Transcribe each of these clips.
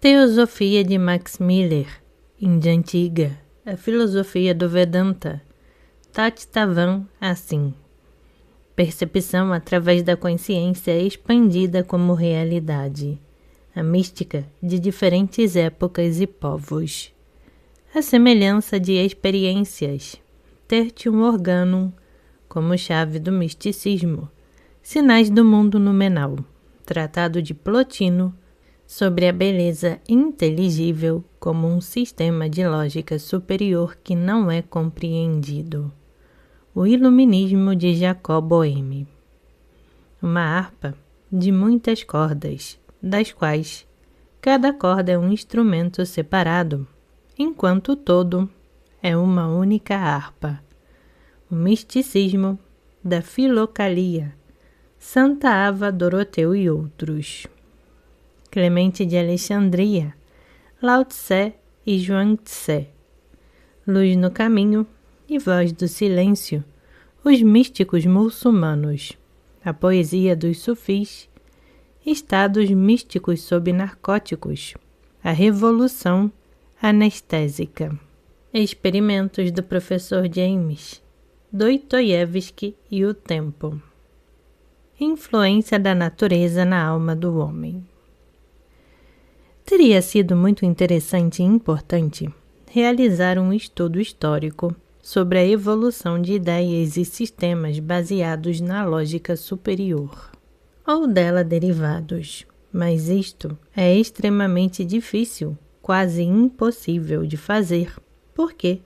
Teosofia de Max Miller, Índia Antiga, a filosofia do Vedanta. Tattvavam assim. Percepção através da consciência expandida como realidade. A mística de diferentes épocas e povos. A semelhança de experiências. Tertium Organum, como chave do misticismo. Sinais do mundo numenal. Tratado de Plotino, sobre a beleza inteligível como um sistema de lógica superior que não é compreendido. O Iluminismo de Jacob Boehme. Uma harpa de muitas cordas, das quais cada corda é um instrumento separado, enquanto o todo é uma única harpa. O misticismo da Filocalia, Santa Ava Doroteu e outros. Clemente de Alexandria, Lao Tse e Zhuang Tse. Luz no caminho e voz do silêncio, os místicos muçulmanos. A poesia dos sufis, estados místicos sob narcóticos, a revolução anestésica. Experimentos do professor James, Dostoiévski e o tempo. Influência da natureza na alma do homem. Teria sido muito interessante e importante realizar um estudo histórico sobre a evolução de ideias e sistemas baseados na lógica superior, ou dela derivados, mas isto é extremamente difícil, quase impossível de fazer, porque,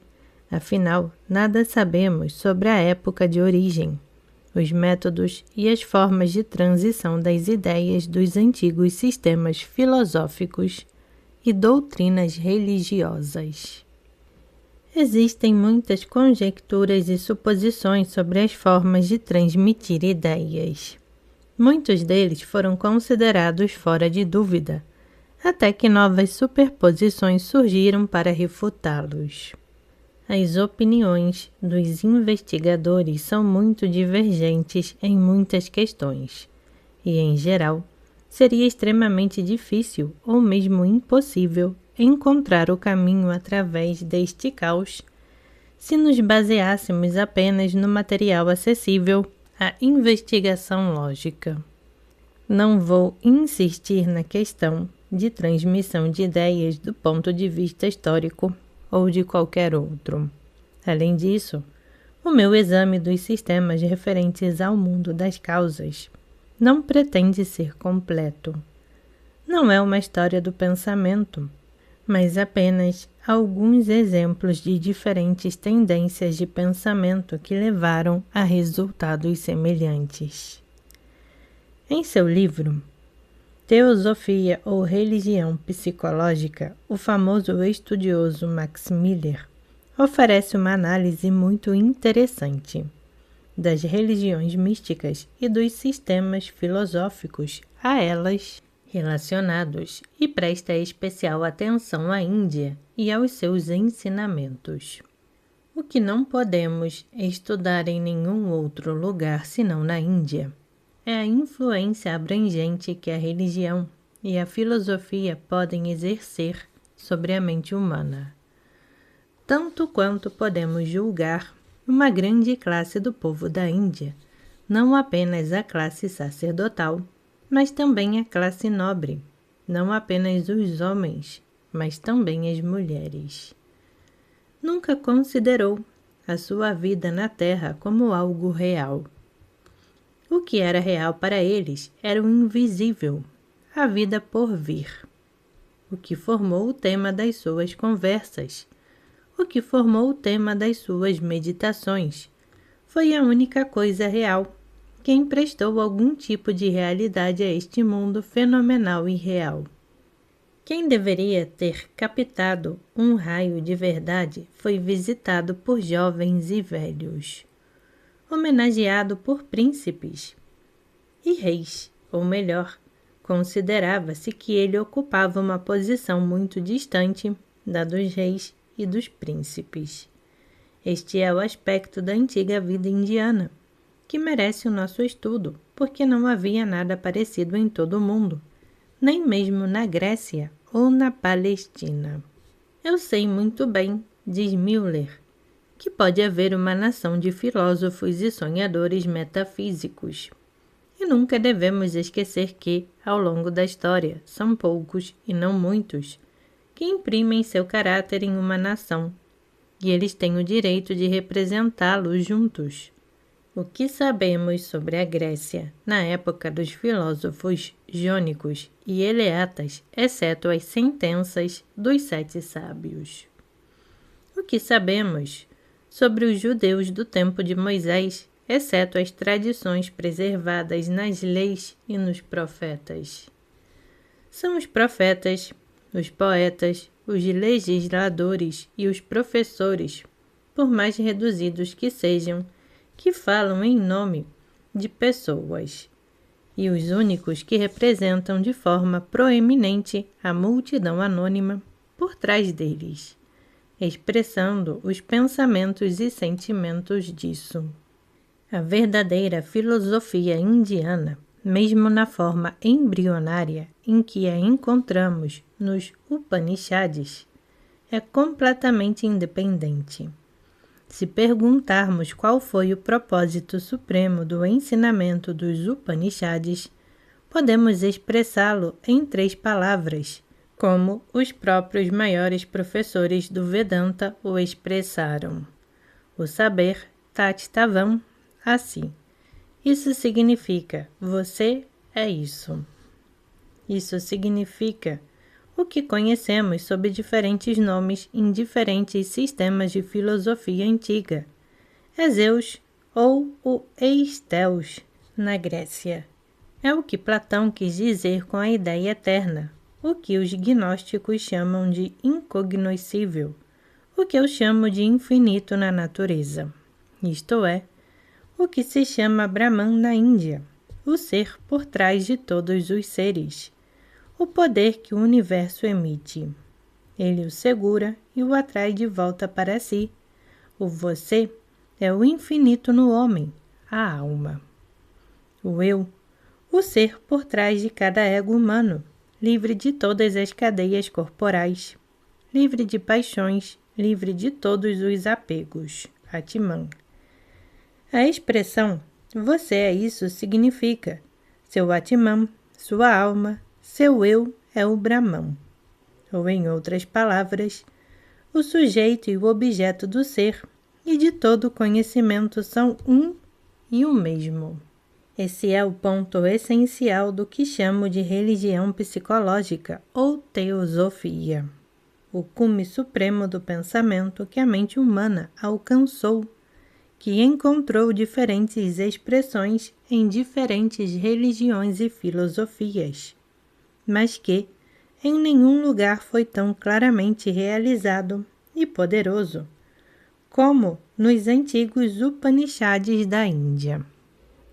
afinal, nada sabemos sobre a época de origem, os métodos e as formas de transição das ideias dos antigos sistemas filosóficos e doutrinas religiosas. Existem muitas conjecturas e suposições sobre as formas de transmitir ideias. Muitos deles foram considerados fora de dúvida, até que novas superposições surgiram para refutá-los. As opiniões dos investigadores são muito divergentes em muitas questões, e, em geral, seria extremamente difícil ou mesmo impossível encontrar o caminho através deste caos se nos baseássemos apenas no material acessível à investigação lógica. Não vou insistir na questão de transmissão de ideias do ponto de vista histórico ou de qualquer outro. Além disso, o meu exame dos sistemas referentes ao mundo das causas não pretende ser completo. Não é uma história do pensamento, mas apenas alguns exemplos de diferentes tendências de pensamento que levaram a resultados semelhantes. Em seu livro Teosofia ou Religião Psicológica, o famoso estudioso Max Miller oferece uma análise muito interessante das religiões místicas e dos sistemas filosóficos a elas relacionados e presta especial atenção à Índia e aos seus ensinamentos. O que não podemos estudar em nenhum outro lugar senão na Índia é a influência abrangente que a religião e a filosofia podem exercer sobre a mente humana, tanto quanto podemos julgar uma grande classe do povo da Índia, não apenas a classe sacerdotal, mas também a classe nobre, não apenas os homens, mas também as mulheres. Nunca considerou a sua vida na Terra como algo real. O que era real para eles era o invisível, a vida por vir. O que formou o tema das suas conversas, o que formou o tema das suas meditações, foi a única coisa real que emprestou algum tipo de realidade a este mundo fenomenal e real. Quem deveria ter captado um raio de verdade foi visitado por jovens e velhos, homenageado por príncipes e reis, ou melhor, considerava-se que ele ocupava uma posição muito distante da dos reis e dos príncipes. Este é o aspecto da antiga vida indiana, que merece o nosso estudo, porque não havia nada parecido em todo o mundo, nem mesmo na Grécia ou na Palestina. Eu sei muito bem, diz Müller, que pode haver uma nação de filósofos e sonhadores metafísicos. E nunca devemos esquecer que, ao longo da história, são poucos, e não muitos, que imprimem seu caráter em uma nação, e eles têm o direito de representá-lo juntos. O que sabemos sobre a Grécia na época dos filósofos jônicos e eleatas, exceto as sentenças dos 7 sábios? O que sabemos sobre os judeus do tempo de Moisés, exceto as tradições preservadas nas leis e nos profetas? São os profetas, os poetas, os legisladores e os professores, por mais reduzidos que sejam, que falam em nome de pessoas, e os únicos que representam de forma proeminente a multidão anônima por trás deles, expressando os pensamentos e sentimentos disso. A verdadeira filosofia indiana, mesmo na forma embrionária em que a encontramos nos Upanishads, é completamente independente. Se perguntarmos qual foi o propósito supremo do ensinamento dos Upanishads, podemos expressá-lo em 3 palavras, como os próprios maiores professores do Vedanta o expressaram. O saber Tattvam assim. Isso significa, você é isso. Isso significa o que conhecemos sob diferentes nomes em diferentes sistemas de filosofia antiga. É Zeus ou o Eisteus na Grécia. É o que Platão quis dizer com a ideia eterna, o que os gnósticos chamam de incognoscível, o que eu chamo de infinito na natureza. Isto é, o que se chama Brahman na Índia, o ser por trás de todos os seres, o poder que o universo emite. Ele o segura e o atrai de volta para si. O você é o infinito no homem, a alma. O eu, o ser por trás de cada ego humano, livre de todas as cadeias corporais, livre de paixões, livre de todos os apegos, Atman. A expressão você é isso significa seu Atman, sua alma, seu eu é o Brahman. Ou em outras palavras, o sujeito e o objeto do ser e de todo conhecimento são um e o mesmo. Esse é o ponto essencial do que chamo de religião psicológica ou teosofia, o cume supremo do pensamento que a mente humana alcançou, que encontrou diferentes expressões em diferentes religiões e filosofias, mas que em nenhum lugar foi tão claramente realizado e poderoso como nos antigos Upanishads da Índia.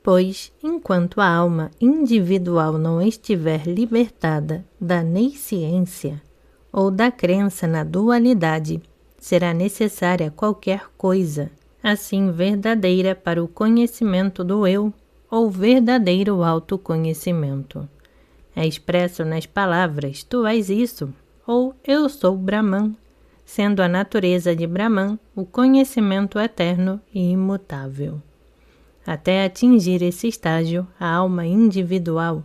Pois, enquanto a alma individual não estiver libertada da nesciência ou da crença na dualidade, será necessária qualquer coisa, assim verdadeira para o conhecimento do eu ou verdadeiro autoconhecimento. É expresso nas palavras tu és isso, ou eu sou Brahman, sendo a natureza de Brahman o conhecimento eterno e imutável. Até atingir esse estágio, a alma individual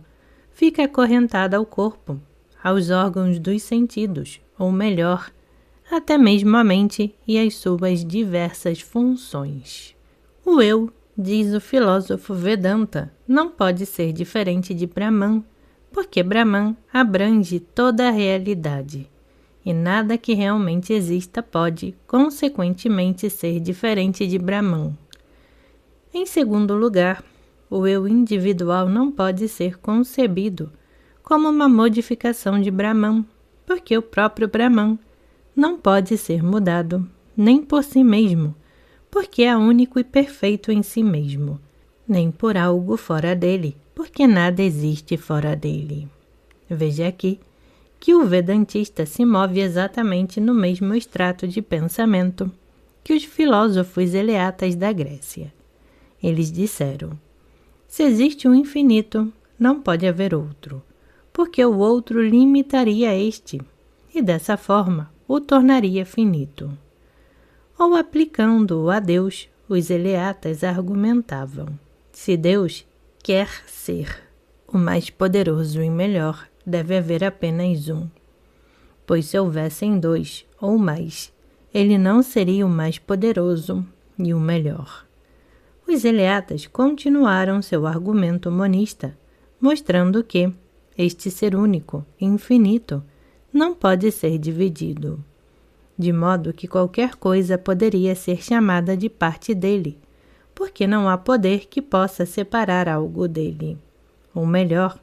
fica acorrentada ao corpo, aos órgãos dos sentidos, ou melhor, até mesmo à mente e às suas diversas funções. O eu, diz o filósofo Vedanta, não pode ser diferente de Brahman, porque Brahman abrange toda a realidade, e nada que realmente exista pode, consequentemente, ser diferente de Brahman. Em segundo lugar, o eu individual não pode ser concebido como uma modificação de Brahman, porque o próprio Brahman não pode ser mudado, nem por si mesmo, porque é único e perfeito em si mesmo, nem por algo fora dele, porque nada existe fora dele. Veja aqui que o vedantista se move exatamente no mesmo extrato de pensamento que os filósofos eleatas da Grécia. Eles disseram: se existe um infinito, não pode haver outro, porque o outro limitaria este, e dessa forma o tornaria finito. Ou aplicando-o a Deus, os eleatas argumentavam: se Deus quer ser o mais poderoso e melhor, deve haver apenas um. Pois se houvessem dois ou mais, ele não seria o mais poderoso e o melhor. Os eleatas continuaram seu argumento monista, mostrando que este ser único e infinito não pode ser dividido, de modo que qualquer coisa poderia ser chamada de parte dele, porque não há poder que possa separar algo dele. Ou melhor,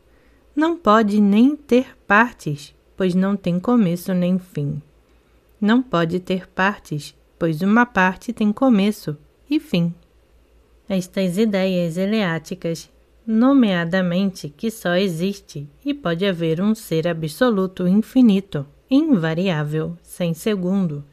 não pode nem ter partes, pois não tem começo nem fim. Não pode ter partes, pois uma parte tem começo e fim. Estas ideias eleáticas, nomeadamente que só existe e pode haver um ser absoluto infinito, invariável, sem segundo,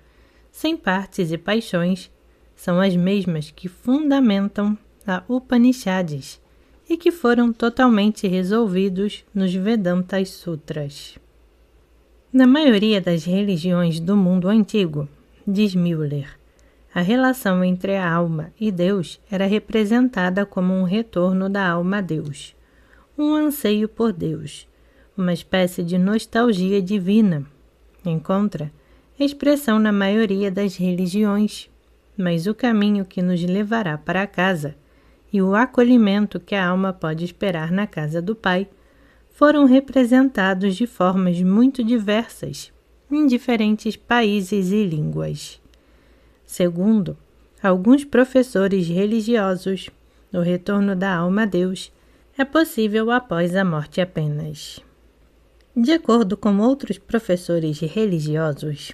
sem partes e paixões, são as mesmas que fundamentam a Upanishads e que foram totalmente resolvidos nos Vedanta Sutras. Na maioria das religiões do mundo antigo, diz Müller, a relação entre a alma e Deus era representada como um retorno da alma a Deus, um anseio por Deus, uma espécie de nostalgia divina. Encontra expressão na maioria das religiões, mas o caminho que nos levará para casa e o acolhimento que a alma pode esperar na casa do Pai foram representados de formas muito diversas em diferentes países e línguas. Segundo alguns professores religiosos, o retorno da alma a Deus é possível após a morte apenas. De acordo com outros professores religiosos,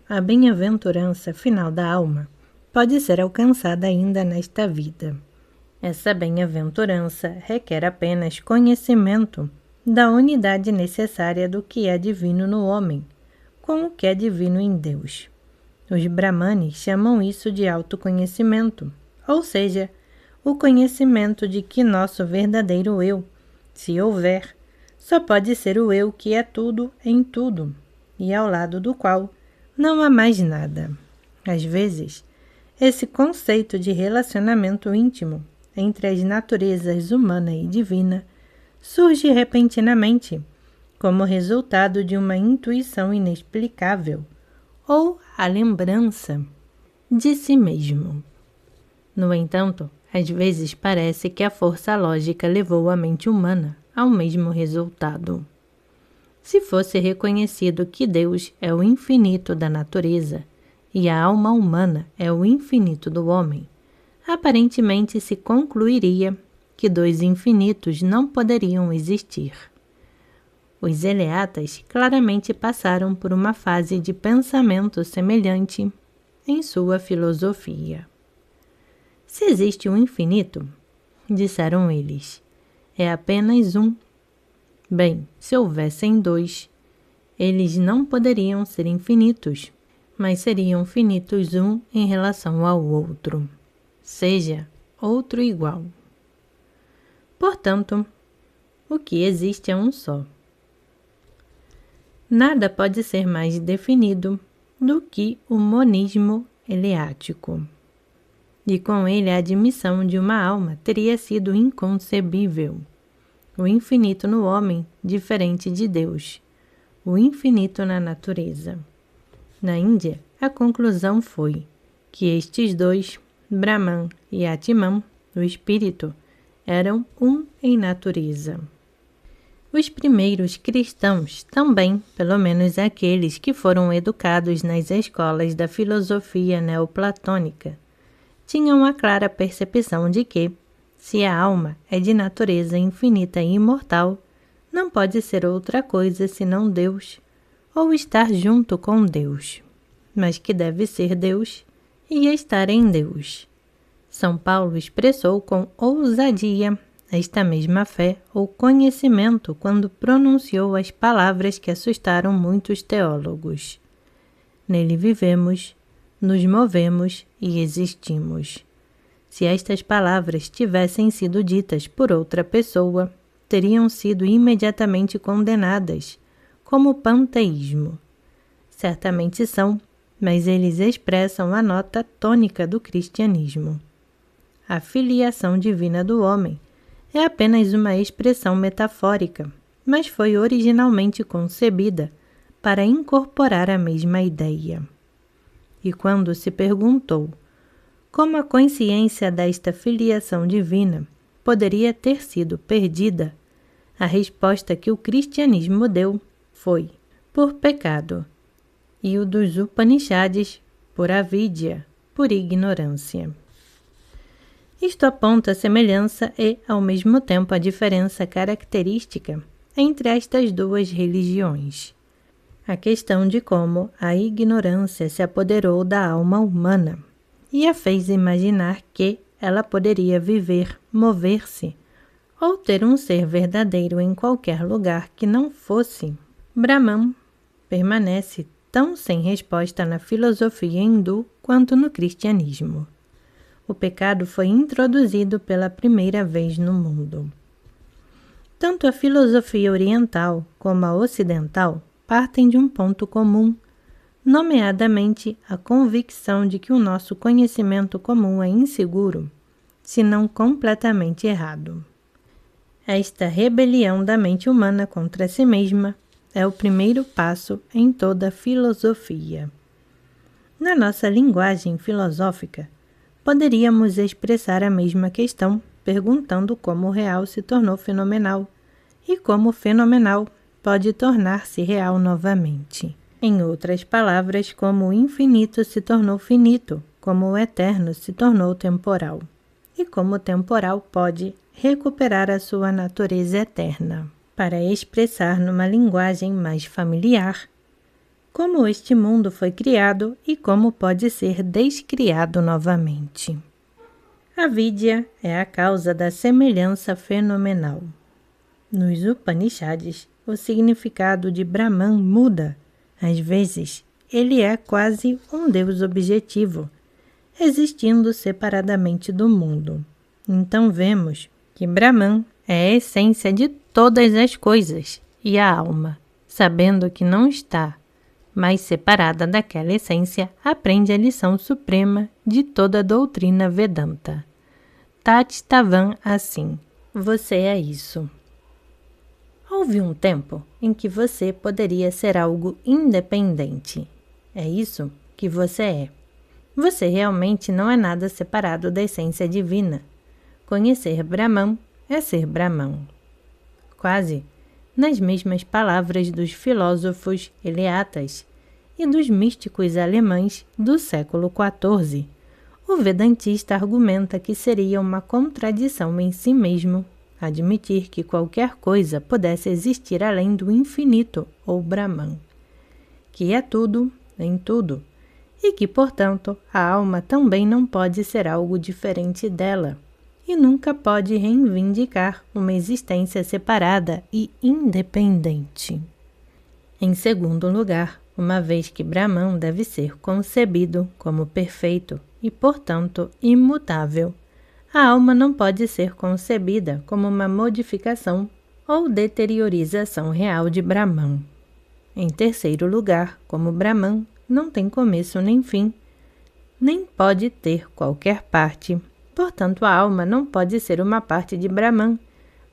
a bem-aventurança final da alma pode ser alcançada ainda nesta vida. Essa bem-aventurança requer apenas conhecimento da unidade necessária do que é divino no homem, com o que é divino em Deus. Os brahmanes chamam isso de autoconhecimento, ou seja, o conhecimento de que nosso verdadeiro eu, se houver, só pode ser o eu que é tudo em tudo, e ao lado do qual não há mais nada. Às vezes, esse conceito de relacionamento íntimo entre as naturezas humana e divina surge repentinamente, como resultado de uma intuição inexplicável, ou a lembrança de si mesmo. No entanto, às vezes parece que a força lógica levou a mente humana ao mesmo resultado. Se fosse reconhecido que Deus é o infinito da natureza e a alma humana é o infinito do homem, aparentemente se concluiria que dois infinitos não poderiam existir. Os eleatas claramente passaram por uma fase de pensamento semelhante em sua filosofia. Se existe um infinito, disseram eles, é apenas um. Bem, se houvessem dois, eles não poderiam ser infinitos, mas seriam finitos um em relação ao outro, seja outro igual. Portanto, o que existe é um só. Nada pode ser mais definido do que o monismo eleático. E com ele a admissão de uma alma teria sido inconcebível. O infinito no homem, diferente de Deus. O infinito na natureza. Na Índia, a conclusão foi que estes dois, Brahman e Atman, o espírito, eram um em natureza. Os primeiros cristãos também, pelo menos aqueles que foram educados nas escolas da filosofia neoplatônica, tinham a clara percepção de que, se a alma é de natureza infinita e imortal, não pode ser outra coisa senão Deus, ou estar junto com Deus, mas que deve ser Deus e estar em Deus. São Paulo expressou com ousadia esta mesma fé ou conhecimento quando pronunciou as palavras que assustaram muitos teólogos. Nele vivemos, nos movemos e existimos. Se estas palavras tivessem sido ditas por outra pessoa, teriam sido imediatamente condenadas como panteísmo. Certamente são, mas eles expressam a nota tônica do cristianismo. A filiação divina do homem é apenas uma expressão metafórica, mas foi originalmente concebida para incorporar a mesma ideia. E quando se perguntou como a consciência desta filiação divina poderia ter sido perdida, a resposta que o cristianismo deu foi: por pecado, e o dos Upanishads, por avidya, por ignorância. Isto aponta a semelhança e, ao mesmo tempo, a diferença característica entre estas duas religiões. A questão de como a ignorância se apoderou da alma humana e a fez imaginar que ela poderia viver, mover-se ou ter um ser verdadeiro em qualquer lugar que não fosse Brahman, permanece tão sem resposta na filosofia hindu quanto no cristianismo. O pecado foi introduzido pela primeira vez no mundo. Tanto a filosofia oriental como a ocidental partem de um ponto comum, nomeadamente a convicção de que o nosso conhecimento comum é inseguro, se não completamente errado. Esta rebelião da mente humana contra si mesma é o primeiro passo em toda a filosofia. Na nossa linguagem filosófica, poderíamos expressar a mesma questão perguntando como o real se tornou fenomenal e como o fenomenal pode tornar-se real novamente. Em outras palavras, como o infinito se tornou finito, como o eterno se tornou temporal, e como o temporal pode recuperar a sua natureza eterna. Para expressar numa linguagem mais familiar como este mundo foi criado e como pode ser descriado novamente. A vidya é a causa da semelhança fenomenal. Nos Upanishads, o significado de Brahman muda. Às vezes, ele é quase um Deus objetivo, existindo separadamente do mundo. Então vemos que Brahman é a essência de todas as coisas e a alma, sabendo que não está mais separada daquela essência, aprende a lição suprema de toda a doutrina Vedanta. Tat Tavam assim, você é isso. Houve um tempo em que você poderia ser algo independente. É isso que você é. Você realmente não é nada separado da essência divina. Conhecer Brahman é ser Brahman. Quase nas mesmas palavras dos filósofos eleatas e dos místicos alemães do século XIV, o vedantista argumenta que seria uma contradição em si mesmo admitir que qualquer coisa pudesse existir além do infinito ou Brahman, que é tudo em tudo, e que, portanto, a alma também não pode ser algo diferente dela, e nunca pode reivindicar uma existência separada e independente. Em segundo lugar, uma vez que Brahman deve ser concebido como perfeito e, portanto, imutável, a alma não pode ser concebida como uma modificação ou deteriorização real de Brahman. Em terceiro lugar, como Brahman não tem começo nem fim, nem pode ter qualquer parte, portanto a alma não pode ser uma parte de Brahman,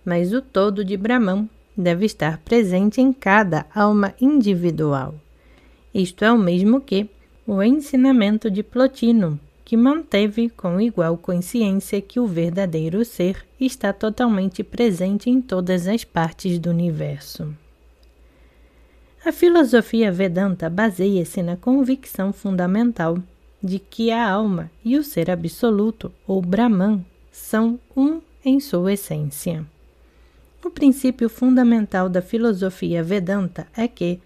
mas o todo de Brahman deve estar presente em cada alma individual. Isto é o mesmo que o ensinamento de Plotino, que manteve com igual consciência que o verdadeiro ser está totalmente presente em todas as partes do universo. A filosofia Vedanta baseia-se na convicção fundamental de que a alma e o ser absoluto, ou Brahman, são um em sua essência. O princípio fundamental da filosofia Vedanta é que,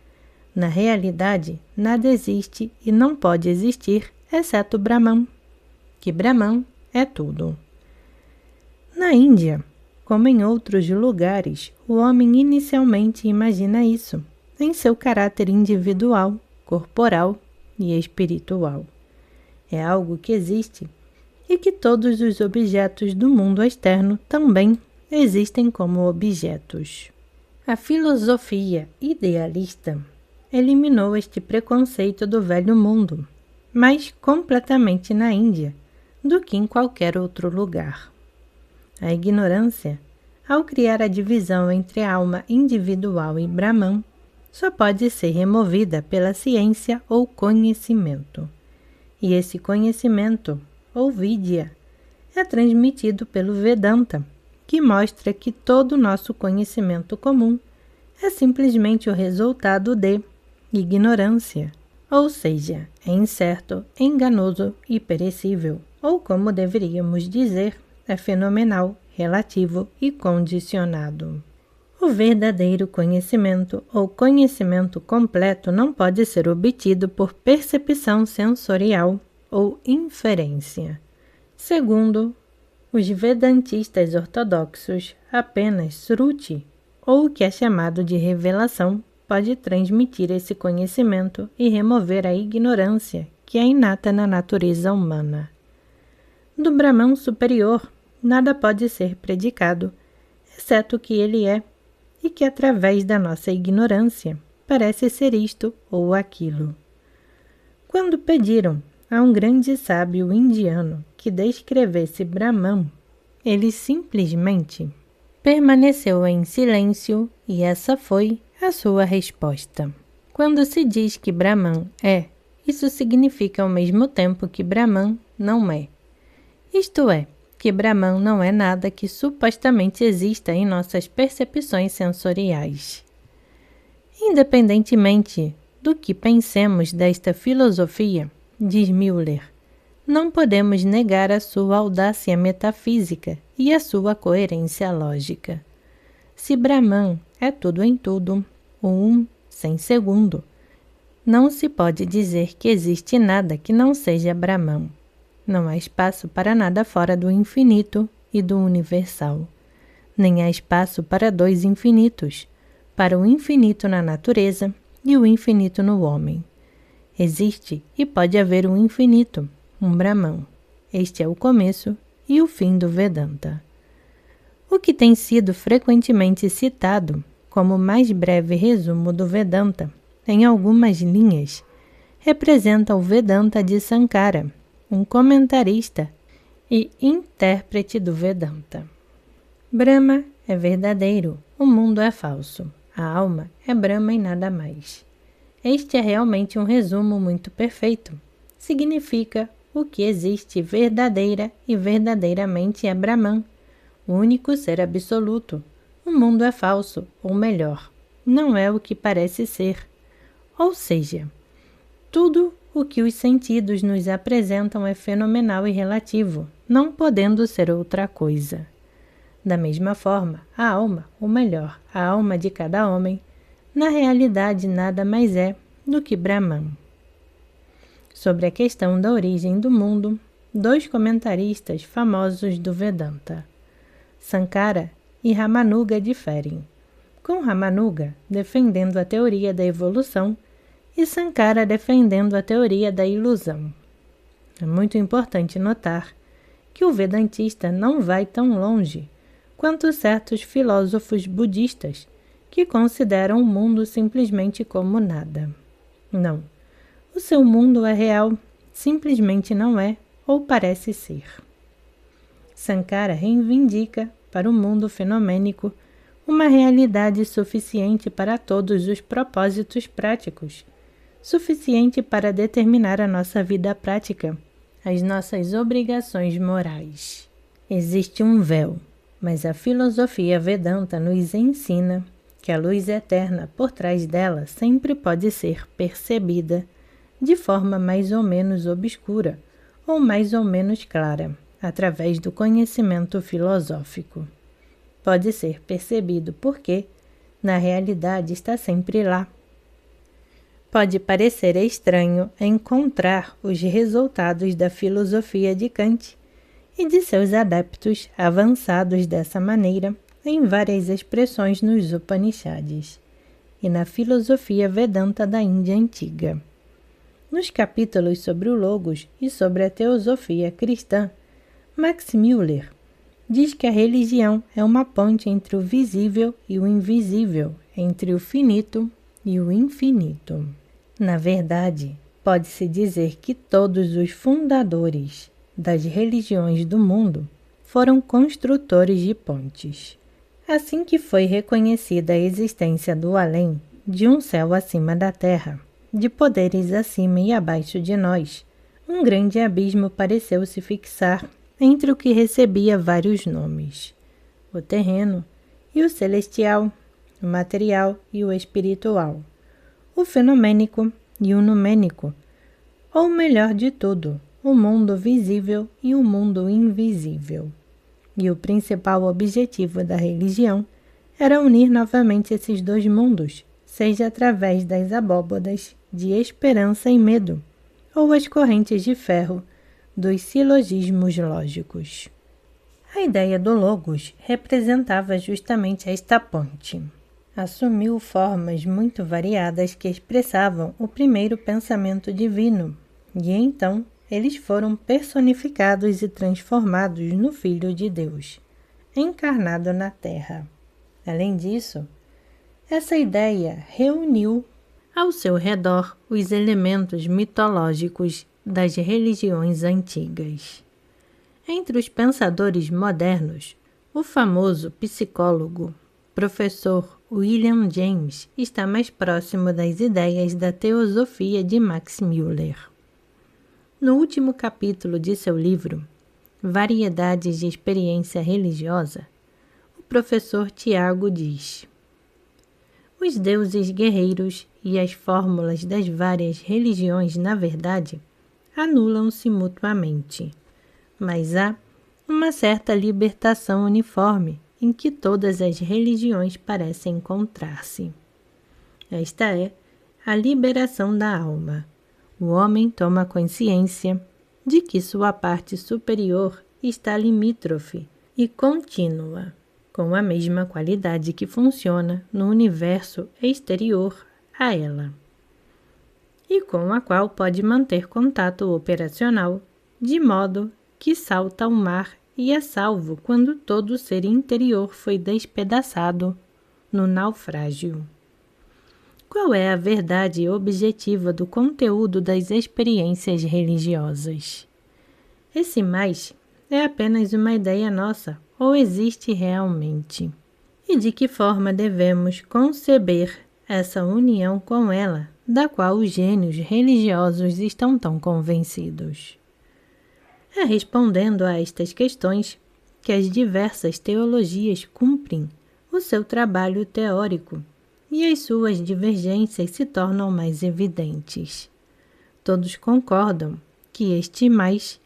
na realidade, nada existe e não pode existir exceto Brahman, que Brahman é tudo. Na Índia, como em outros lugares, o homem inicialmente imagina isso, em seu caráter individual, corporal e espiritual. É algo que existe e que todos os objetos do mundo externo também existem como objetos. A filosofia idealista eliminou este preconceito do velho mundo, mais completamente na Índia do que em qualquer outro lugar. A ignorância, ao criar a divisão entre a alma individual e Brahman, só pode ser removida pela ciência ou conhecimento. E esse conhecimento, ou vidya, é transmitido pelo Vedanta, que mostra que todo o nosso conhecimento comum é simplesmente o resultado de ignorância, ou seja, é incerto, enganoso e perecível, ou como deveríamos dizer, é fenomenal, relativo e condicionado. O verdadeiro conhecimento ou conhecimento completo não pode ser obtido por percepção sensorial ou inferência. Segundo os vedantistas ortodoxos, apenas Shruti, ou o que é chamado de revelação, pode transmitir esse conhecimento e remover a ignorância que é inata na natureza humana. Do Brahman superior, nada pode ser predicado, exceto que ele é, e que através da nossa ignorância parece ser isto ou aquilo. Quando pediram a um grande sábio indiano que descrevesse Brahman, ele simplesmente permaneceu em silêncio e essa foi a sua resposta. Quando se diz que Brahman é, isso significa ao mesmo tempo que Brahman não é. Isto é, que Brahman não é nada que supostamente exista em nossas percepções sensoriais. Independentemente do que pensemos desta filosofia, diz Müller, não podemos negar a sua audácia metafísica e a sua coerência lógica. Se Brahman é tudo em tudo, o um sem segundo, não se pode dizer que existe nada que não seja Brahman. Não há espaço para nada fora do infinito e do universal. Nem há espaço para dois infinitos, para o infinito na natureza e o infinito no homem. Existe e pode haver um infinito, um Brahman. Este é o começo e o fim do Vedanta. O que tem sido frequentemente citado como o mais breve resumo do Vedanta, em algumas linhas, representa o Vedanta de Sankara, um comentarista e intérprete do Vedanta. Brahma é verdadeiro, o mundo é falso, a alma é Brahma e nada mais. Este é realmente um resumo muito perfeito. Significa o que existe verdadeira e verdadeiramente é Brahman, o único ser absoluto. O mundo é falso, ou melhor, não é o que parece ser. Ou seja, tudo o que os sentidos nos apresentam é fenomenal e relativo, não podendo ser outra coisa. Da mesma forma, a alma, ou melhor, a alma de cada homem, na realidade nada mais é do que Brahman. Sobre a questão da origem do mundo, dois comentaristas famosos do Vedanta, Sankara e Ramanuja, diferem, com Ramanuja defendendo a teoria da evolução e Sankara defendendo a teoria da ilusão. É muito importante notar que o vedantista não vai tão longe quanto certos filósofos budistas que consideram o mundo simplesmente como nada. Não, o seu mundo é real, simplesmente não é ou parece ser. Sankara reivindica para o mundo fenomênico uma realidade suficiente para todos os propósitos práticos, suficiente para determinar a nossa vida prática, as nossas obrigações morais. Existe um véu, mas a filosofia Vedanta nos ensina que a luz eterna por trás dela sempre pode ser percebida de forma mais ou menos obscura ou mais ou menos clara, através do conhecimento filosófico. Pode ser percebido porque, na realidade, está sempre lá. Pode parecer estranho encontrar os resultados da filosofia de Kant e de seus adeptos avançados dessa maneira em várias expressões nos Upanishads e na filosofia Vedanta da Índia Antiga. Nos capítulos sobre o Logos e sobre a teosofia cristã, Max Müller diz que a religião é uma ponte entre o visível e o invisível, entre o finito e o infinito. Na verdade, pode-se dizer que todos os fundadores das religiões do mundo foram construtores de pontes. Assim que foi reconhecida a existência do além, de um céu acima da terra, de poderes acima e abaixo de nós, um grande abismo pareceu se fixar entre o que recebia vários nomes: o terreno e o celestial, o material e o espiritual, o fenomênico e o numênico, ou melhor de tudo, o mundo visível e o mundo invisível. E o principal objetivo da religião era unir novamente esses dois mundos, seja através das abóbodas de esperança e medo, ou as correntes de ferro dos silogismos lógicos. A ideia do Logos representava justamente esta ponte. Assumiu formas muito variadas que expressavam o primeiro pensamento divino, e então eles foram personificados e transformados no Filho de Deus, encarnado na Terra. Além disso, essa ideia reuniu ao seu redor os elementos mitológicos das religiões antigas. Entre os pensadores modernos, o famoso psicólogo, professor William James, está mais próximo das ideias da teosofia de Max Müller. No último capítulo de seu livro, Variedades de Experiência Religiosa, o professor Tiago diz: os deuses guerreiros e as fórmulas das várias religiões, na verdade, anulam-se mutuamente, mas há uma certa libertação uniforme em que todas as religiões parecem encontrar-se. Esta é a liberação da alma. O homem toma consciência de que sua parte superior está limítrofe e contínua, com a mesma qualidade que funciona no universo exterior a ela, e com a qual pode manter contato operacional, de modo que salta ao mar e é salvo quando todo o ser interior foi despedaçado no naufrágio. Qual é a verdade objetiva do conteúdo das experiências religiosas? Esse mais é apenas uma ideia nossa, ou existe realmente? E de que forma devemos conceber essa união com ela, da qual os gênios religiosos estão tão convencidos? É respondendo a estas questões que as diversas teologias cumprem o seu trabalho teórico e as suas divergências se tornam mais evidentes. Todos concordam que este mais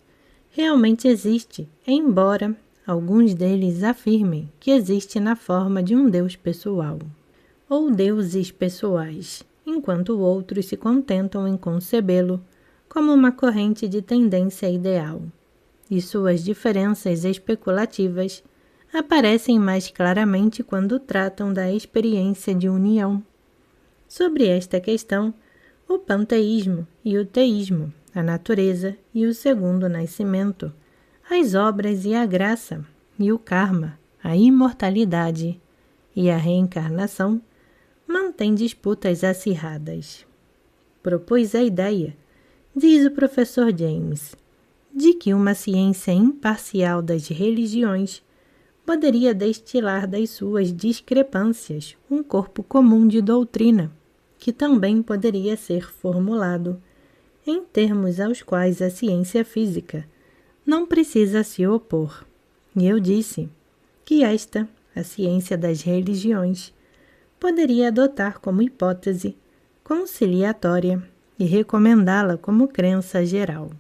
realmente existe, embora alguns deles afirmem que existe na forma de um Deus pessoal, ou deuses pessoais, enquanto outros se contentam em concebê-lo como uma corrente de tendência ideal. E suas diferenças especulativas aparecem mais claramente quando tratam da experiência de união. Sobre esta questão, o panteísmo e o teísmo, a natureza e o segundo nascimento, as obras e a graça, e o karma, a imortalidade e a reencarnação, mantêm disputas acirradas. Propus a ideia, diz o professor James, de que uma ciência imparcial das religiões poderia destilar das suas discrepâncias um corpo comum de doutrina, que também poderia ser formulado em termos aos quais a ciência física não precisa se opor. E eu disse que esta, a ciência das religiões, poderia adotar como hipótese conciliatória e recomendá-la como crença geral.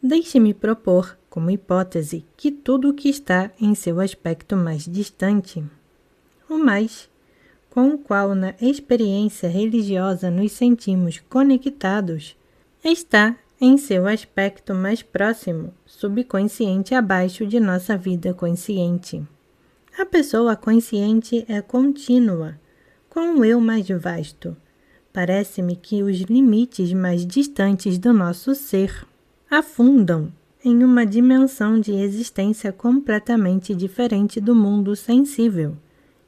Deixe-me propor como hipótese que tudo o que está em seu aspecto mais distante, o mais com o qual na experiência religiosa nos sentimos conectados, está em seu aspecto mais próximo, subconsciente abaixo de nossa vida consciente. A pessoa consciente é contínua, com um eu mais vasto. Parece-me que os limites mais distantes do nosso ser afundam em uma dimensão de existência completamente diferente do mundo sensível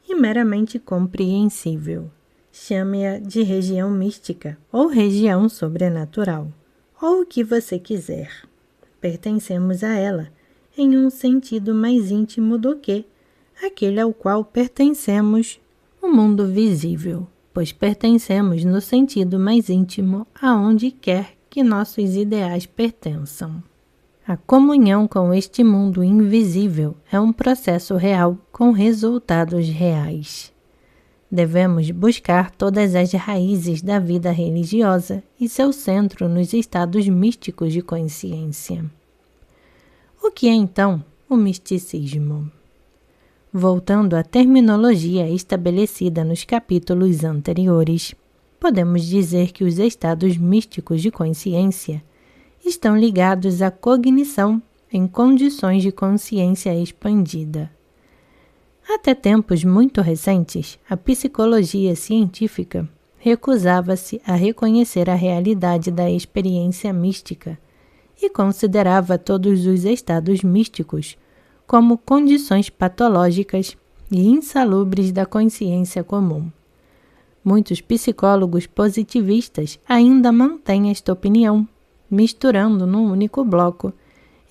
e meramente compreensível. Chame-a de região mística ou região sobrenatural, ou o que você quiser. Pertencemos a ela em um sentido mais íntimo do que aquele ao qual pertencemos, o mundo visível, pois pertencemos no sentido mais íntimo aonde quer que nossos ideais pertençam. A comunhão com este mundo invisível é um processo real com resultados reais. Devemos buscar todas as raízes da vida religiosa e seu centro nos estados místicos de consciência. O que é então o misticismo? Voltando à terminologia estabelecida nos capítulos anteriores, podemos dizer que os estados místicos de consciência estão ligados à cognição em condições de consciência expandida. Até tempos muito recentes, a psicologia científica recusava-se a reconhecer a realidade da experiência mística e considerava todos os estados místicos como condições patológicas e insalubres da consciência comum. Muitos psicólogos positivistas ainda mantêm esta opinião, misturando num único bloco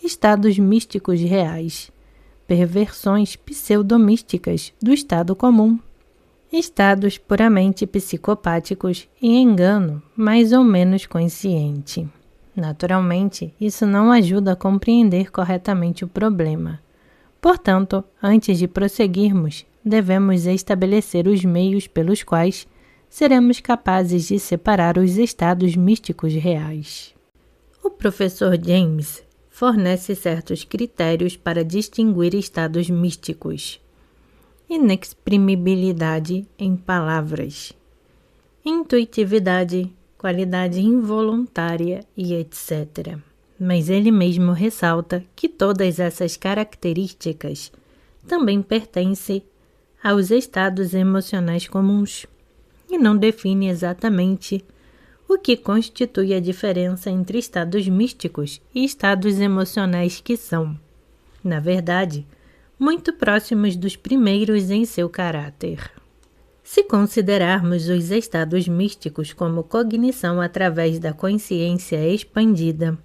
estados místicos reais, perversões pseudomísticas do estado comum, estados puramente psicopáticos e engano mais ou menos consciente. Naturalmente, isso não ajuda a compreender corretamente o problema. Portanto, antes de prosseguirmos, devemos estabelecer os meios pelos quais seremos capazes de separar os estados místicos reais. O professor James fornece certos critérios para distinguir estados místicos: inexprimibilidade em palavras, intuitividade, qualidade involuntária e etc. Mas ele mesmo ressalta que todas essas características também pertencem aos estados emocionais comuns e não define exatamente o que constitui a diferença entre estados místicos e estados emocionais que são, na verdade, muito próximos dos primeiros em seu caráter. Se considerarmos os estados místicos como cognição através da consciência expandida,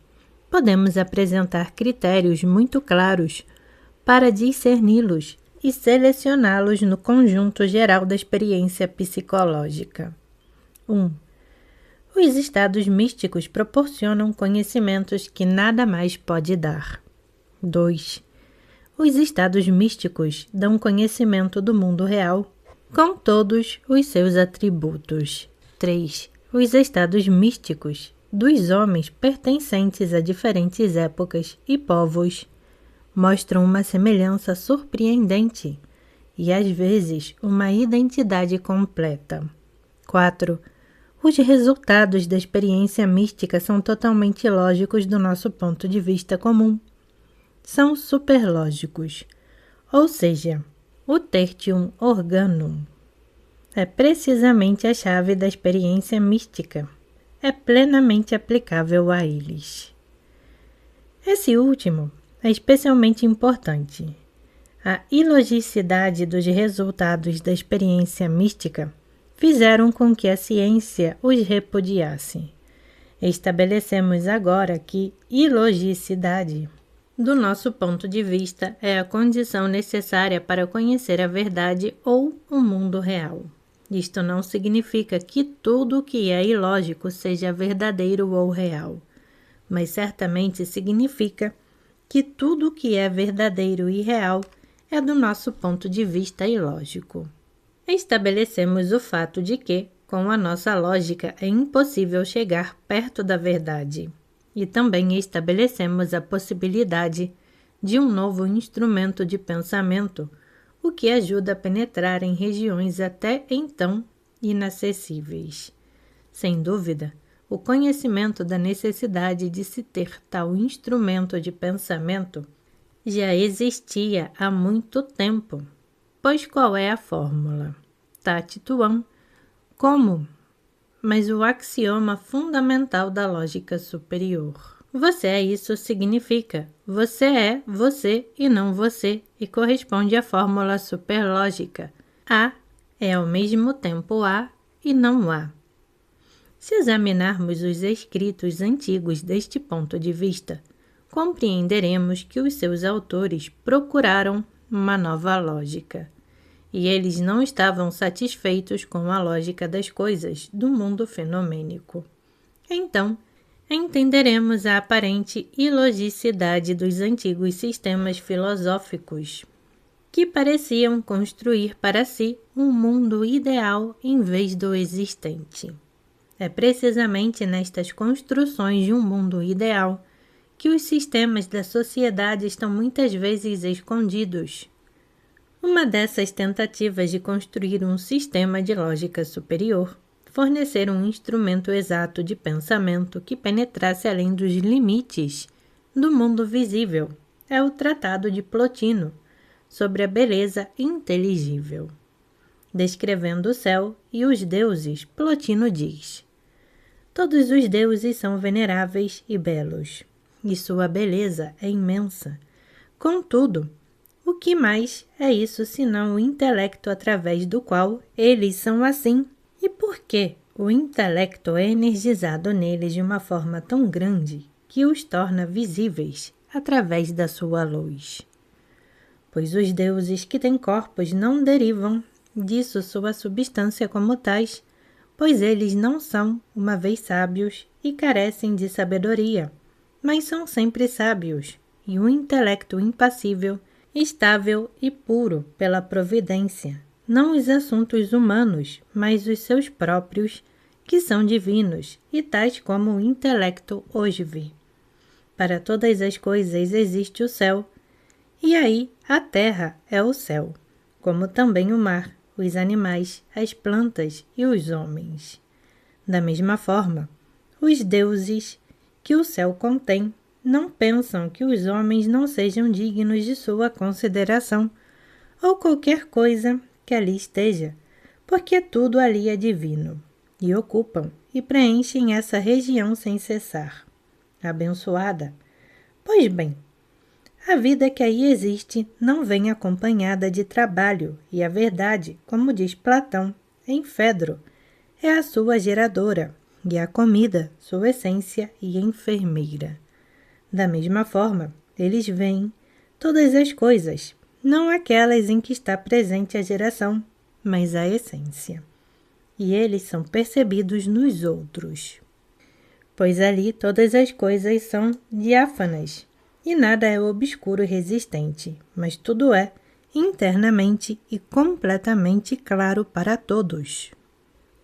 podemos apresentar critérios muito claros para discerni-los e selecioná-los no conjunto geral da experiência psicológica. 1. Os estados místicos proporcionam conhecimentos que nada mais pode dar. 2. Os estados místicos dão conhecimento do mundo real, com todos os seus atributos. 3. Os estados místicos dos homens pertencentes a diferentes épocas e povos mostram uma semelhança surpreendente e, às vezes, uma identidade completa. 4. Os resultados da experiência mística são totalmente lógicos do nosso ponto de vista comum. São superlógicos, ou seja, o tertium organum é precisamente a chave da experiência mística. É plenamente aplicável a eles. Esse último é especialmente importante. A ilogicidade dos resultados da experiência mística fizeram com que a ciência os repudiasse. Estabelecemos agora que ilogicidade, do nosso ponto de vista, é a condição necessária para conhecer a verdade ou o mundo real. Isto não significa que tudo o que é ilógico seja verdadeiro ou real, mas certamente significa que tudo o que é verdadeiro e real é do nosso ponto de vista ilógico. Estabelecemos o fato de que, com a nossa lógica, é impossível chegar perto da verdade. E também estabelecemos a possibilidade de um novo instrumento de pensamento, o que ajuda a penetrar em regiões até então inacessíveis. Sem dúvida, o conhecimento da necessidade de se ter tal instrumento de pensamento já existia há muito tempo. Pois qual é a fórmula? Tacituam, como? Mas o axioma fundamental da lógica superior. Você é isso significa você é você e não você, e corresponde à fórmula superlógica. A é ao mesmo tempo A e não A. Se examinarmos os escritos antigos deste ponto de vista, compreenderemos que os seus autores procuraram uma nova lógica, e eles não estavam satisfeitos com a lógica das coisas do mundo fenomênico. Então, entenderemos a aparente ilogicidade dos antigos sistemas filosóficos, que pareciam construir para si um mundo ideal em vez do existente. É precisamente nestas construções de um mundo ideal que os sistemas da sociedade estão muitas vezes escondidos. Uma dessas tentativas de construir um sistema de lógica superior, fornecer um instrumento exato de pensamento que penetrasse além dos limites do mundo visível, é o Tratado de Plotino, sobre a beleza inteligível. Descrevendo o céu e os deuses, Plotino diz: todos os deuses são veneráveis e belos, e sua beleza é imensa. Contudo, o que mais é isso senão o intelecto através do qual eles são assim? E por que o intelecto é energizado neles de uma forma tão grande que os torna visíveis através da sua luz? Pois os deuses que têm corpos não derivam disso sua substância como tais, pois eles não são, uma vez sábios, e carecem de sabedoria, mas são sempre sábios, e um intelecto impassível, estável e puro pela providência, não os assuntos humanos, mas os seus próprios, que são divinos, e tais como o intelecto hoje vê. Para todas as coisas existe o céu, e aí a terra é o céu, como também o mar, os animais, as plantas e os homens. Da mesma forma, os deuses que o céu contém não pensam que os homens não sejam dignos de sua consideração, ou qualquer coisa que ali esteja, porque tudo ali é divino, e ocupam e preenchem essa região sem cessar. Abençoada! Pois bem, a vida que aí existe não vem acompanhada de trabalho, e a verdade, como diz Platão, em Fedro, é a sua geradora, e a comida, sua essência e enfermeira. Da mesma forma, eles veem todas as coisas, não aquelas em que está presente a geração, mas a essência. E eles são percebidos nos outros. Pois ali todas as coisas são diáfanas, e nada é obscuro e resistente, mas tudo é internamente e completamente claro para todos.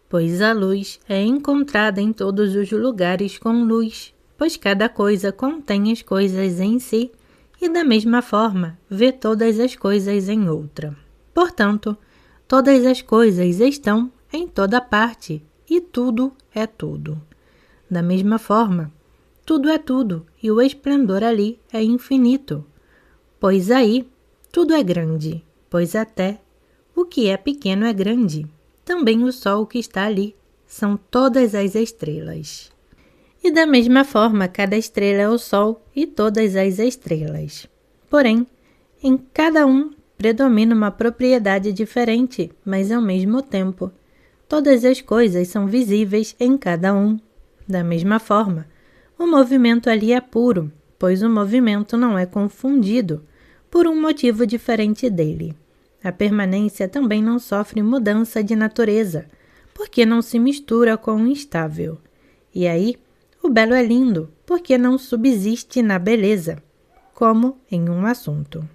Pois a luz é encontrada em todos os lugares com luz, pois cada coisa contém as coisas em si, e da mesma forma vê todas as coisas em outra. Portanto, todas as coisas estão em toda parte, e tudo é tudo. Da mesma forma, tudo é tudo, e o esplendor ali é infinito. Pois aí, tudo é grande, pois até o que é pequeno é grande. Também o sol que está ali são todas as estrelas. E da mesma forma, cada estrela é o sol e todas as estrelas. Porém, em cada um predomina uma propriedade diferente, mas ao mesmo tempo, todas as coisas são visíveis em cada um. Da mesma forma, o movimento ali é puro, pois o movimento não é confundido por um motivo diferente dele. A permanência também não sofre mudança de natureza, porque não se mistura com o instável. E aí, o belo é lindo, porque não subsiste na beleza, como em um assunto.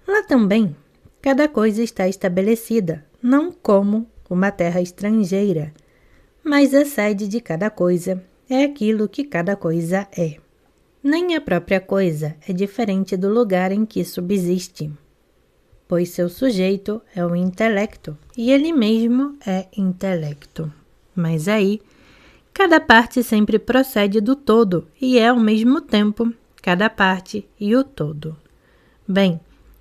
Lá também, cada coisa está estabelecida, não como uma terra estrangeira, mas a sede de cada coisa é aquilo que cada coisa é. Nem a própria coisa é diferente do lugar em que subsiste, pois seu sujeito é o intelecto, e ele mesmo é intelecto. Mas aí, cada parte sempre procede do todo, e é ao mesmo tempo cada parte e o todo. Bem,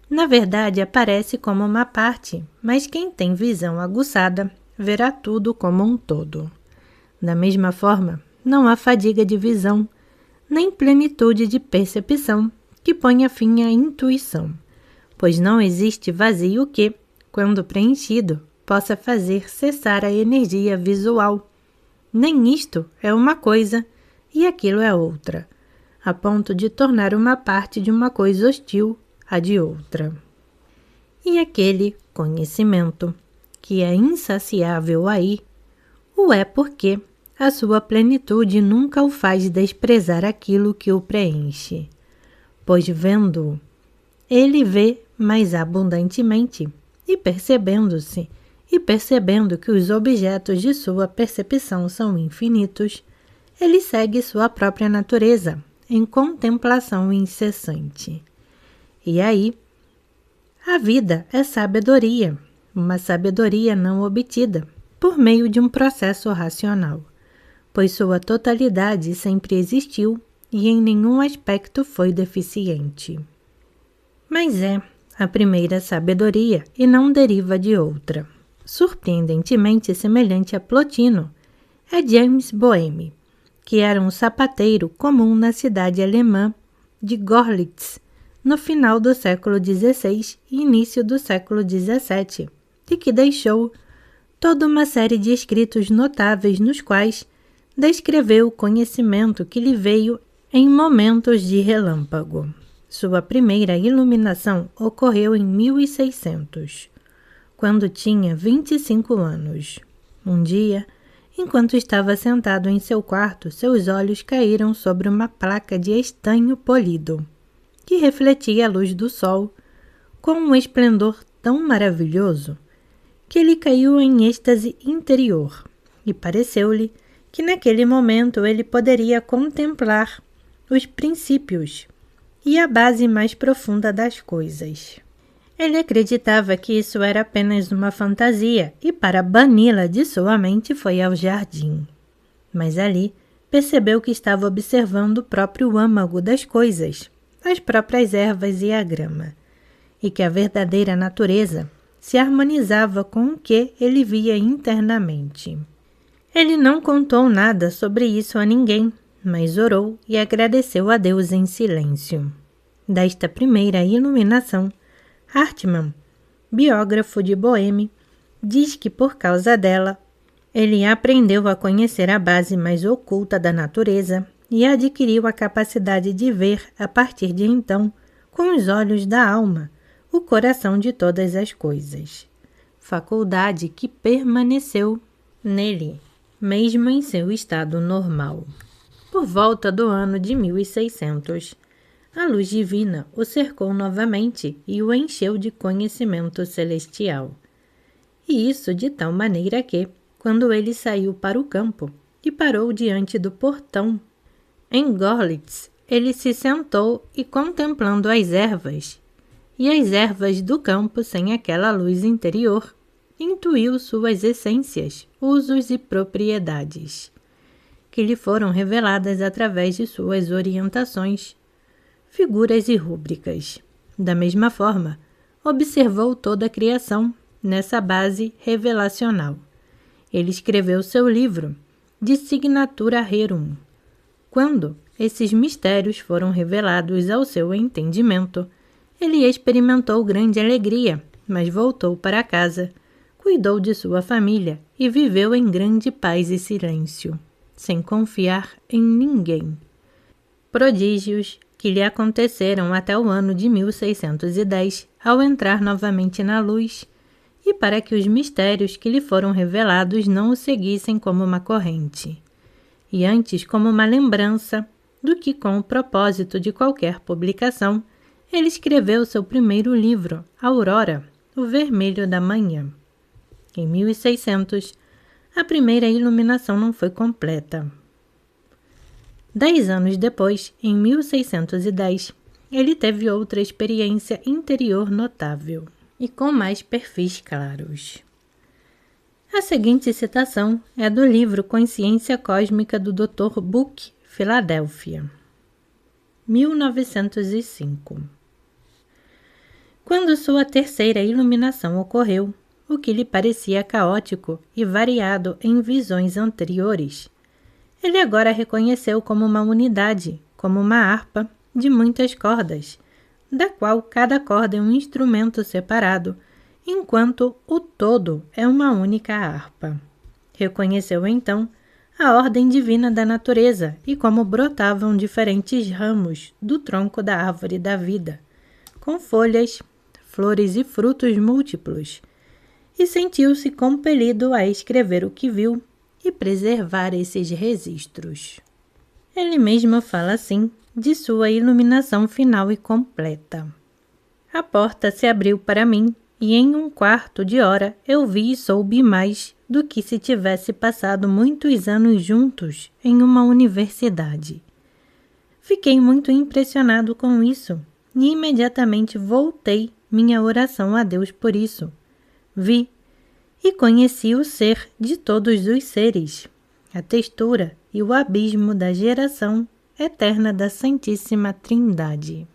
na verdade aparece como uma parte, mas quem tem visão aguçada verá tudo como um todo. Da mesma forma, não há fadiga de visão, nem plenitude de percepção que ponha fim à intuição, pois não existe vazio que, quando preenchido, possa fazer cessar a energia visual. Nem isto é uma coisa e aquilo é outra, a ponto de tornar uma parte de uma coisa hostil à de outra. E aquele conhecimento, que é insaciável aí, o é porque a sua plenitude nunca o faz desprezar aquilo que o preenche, pois vendo-o, ele vê mais abundantemente, e percebendo-se, e percebendo que os objetos de sua percepção são infinitos, ele segue sua própria natureza, em contemplação incessante. E aí, a vida é sabedoria, uma sabedoria não obtida por meio de um processo racional, pois sua totalidade sempre existiu e em nenhum aspecto foi deficiente. Mas é a primeira sabedoria e não deriva de outra. Surpreendentemente semelhante a Plotino, é James Boehme, que era um sapateiro comum na cidade alemã de Görlitz, no final do século XVI e início do século XVII, e que deixou toda uma série de escritos notáveis nos quais descreveu o conhecimento que lhe veio em momentos de relâmpago. Sua primeira iluminação ocorreu em 1600, quando tinha 25 anos. Um dia, enquanto estava sentado em seu quarto, seus olhos caíram sobre uma placa de estanho polido, que refletia a luz do sol com um esplendor tão maravilhoso que ele caiu em êxtase interior e pareceu-lhe que naquele momento ele poderia contemplar os princípios e a base mais profunda das coisas. Ele acreditava que isso era apenas uma fantasia e para bani-la de sua mente foi ao jardim. Mas ali percebeu que estava observando o próprio âmago das coisas, as próprias ervas e a grama, e que a verdadeira natureza se harmonizava com o que ele via internamente. Ele não contou nada sobre isso a ninguém, mas orou e agradeceu a Deus em silêncio. Desta primeira iluminação, Hartmann, biógrafo de Boehme, diz que por causa dela, ele aprendeu a conhecer a base mais oculta da natureza e adquiriu a capacidade de ver, a partir de então, com os olhos da alma, o coração de todas as coisas. Faculdade que permaneceu nele, mesmo em seu estado normal. Por volta do ano de 1600, a luz divina o cercou novamente e o encheu de conhecimento celestial. E isso de tal maneira que, quando ele saiu para o campo e parou diante do portão, em Görlitz, ele se sentou e contemplando as ervas do campo sem aquela luz interior, intuiu suas essências, usos e propriedades, que lhe foram reveladas através de suas orientações, figuras e rúbricas. Da mesma forma, observou toda a criação nessa base revelacional. Ele escreveu seu livro, De Signatura Rerum. Quando esses mistérios foram revelados ao seu entendimento, ele experimentou grande alegria, mas voltou para casa, cuidou de sua família e viveu em grande paz e silêncio, sem confiar em ninguém. Prodígios que lhe aconteceram até o ano de 1610, ao entrar novamente na luz, e para que os mistérios que lhe foram revelados não o seguissem como uma corrente, e antes como uma lembrança do que com o propósito de qualquer publicação, ele escreveu seu primeiro livro, Aurora, o Vermelho da Manhã. Em 1600, a primeira iluminação não foi completa. 10 anos depois, em 1610, ele teve outra experiência interior notável e com mais perfis claros. A seguinte citação é do livro Consciência Cósmica do Dr. Buck, Filadélfia, 1905. Quando sua terceira iluminação ocorreu, o que lhe parecia caótico e variado em visões anteriores, ele agora reconheceu como uma unidade, como uma harpa de muitas cordas, da qual cada corda é um instrumento separado, enquanto o todo é uma única harpa. Reconheceu então a ordem divina da natureza e como brotavam diferentes ramos do tronco da árvore da vida, com folhas, flores e frutos múltiplos, e sentiu-se compelido a escrever o que viu e preservar esses registros. Ele mesmo fala assim de sua iluminação final e completa. A porta se abriu para mim e em 1/4 de hora eu vi e soube mais do que se tivesse passado muitos anos juntos em uma universidade. Fiquei muito impressionado com isso e imediatamente voltei minha oração a Deus por isso. Vi e conheci o ser de todos os seres, a textura e o abismo da geração eterna da Santíssima Trindade,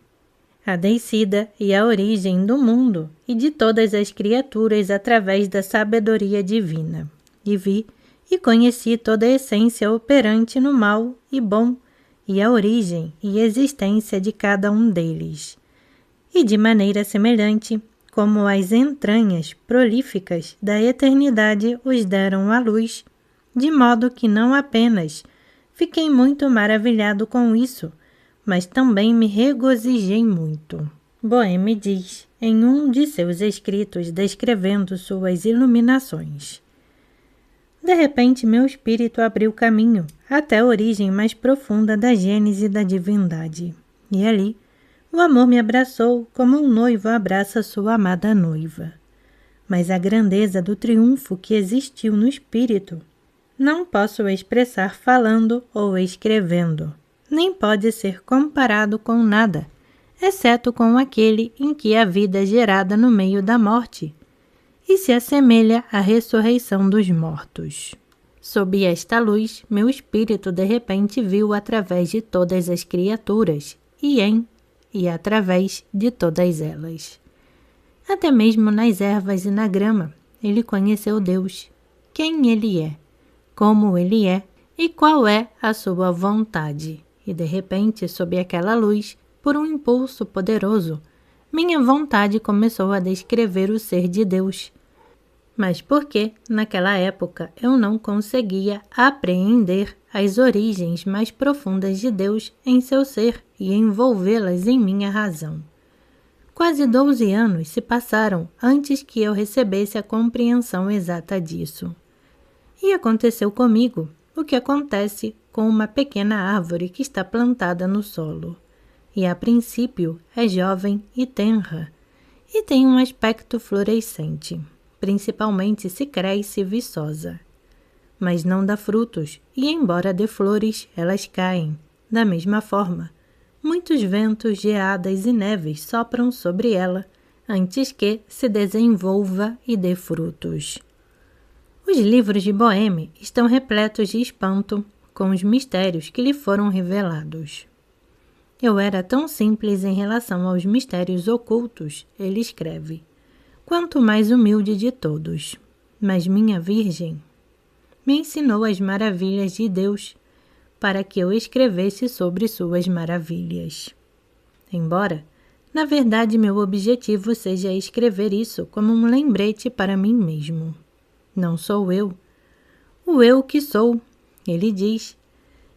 a descida e a origem do mundo e de todas as criaturas através da sabedoria divina. E vi e conheci toda a essência operante no mal e bom e a origem e existência de cada um deles. E de maneira semelhante, como as entranhas prolíficas da eternidade os deram à luz, de modo que não apenas fiquei muito maravilhado com isso, mas também me regozijei muito. Boehme diz em um de seus escritos descrevendo suas iluminações: de repente meu espírito abriu caminho até a origem mais profunda da gênese da divindade, e ali o amor me abraçou como um noivo abraça sua amada noiva. Mas a grandeza do triunfo que existiu no espírito não posso expressar falando ou escrevendo, nem pode ser comparado com nada, exceto com aquele em que a vida é gerada no meio da morte, e se assemelha à ressurreição dos mortos. Sob esta luz, meu espírito de repente viu através de todas as criaturas, e em e através de todas elas. Até mesmo nas ervas e na grama, ele conheceu Deus, quem ele é, como ele é e qual é a sua vontade. E de repente, sob aquela luz, por um impulso poderoso, minha vontade começou a descrever o ser de Deus. Mas porque, naquela época, eu não conseguia apreender as origens mais profundas de Deus em seu ser e envolvê-las em minha razão. Quase 12 anos se passaram antes que eu recebesse a compreensão exata disso. E aconteceu comigo o que acontece com uma pequena árvore que está plantada no solo, e a princípio é jovem e tenra, e tem um aspecto florescente, principalmente se cresce viçosa. Mas não dá frutos, e embora dê flores, elas caem. Da mesma forma, muitos ventos, geadas e neves sopram sobre ela, antes que se desenvolva e dê frutos. Os livros de Boehme estão repletos de espanto com os mistérios que lhe foram revelados. Eu era tão simples em relação aos mistérios ocultos, ele escreve, quanto mais humilde de todos, mas minha Virgem me ensinou as maravilhas de Deus para que eu escrevesse sobre suas maravilhas. Embora, na verdade, meu objetivo seja escrever isso como um lembrete para mim mesmo. Não sou eu, o eu que sou, ele diz,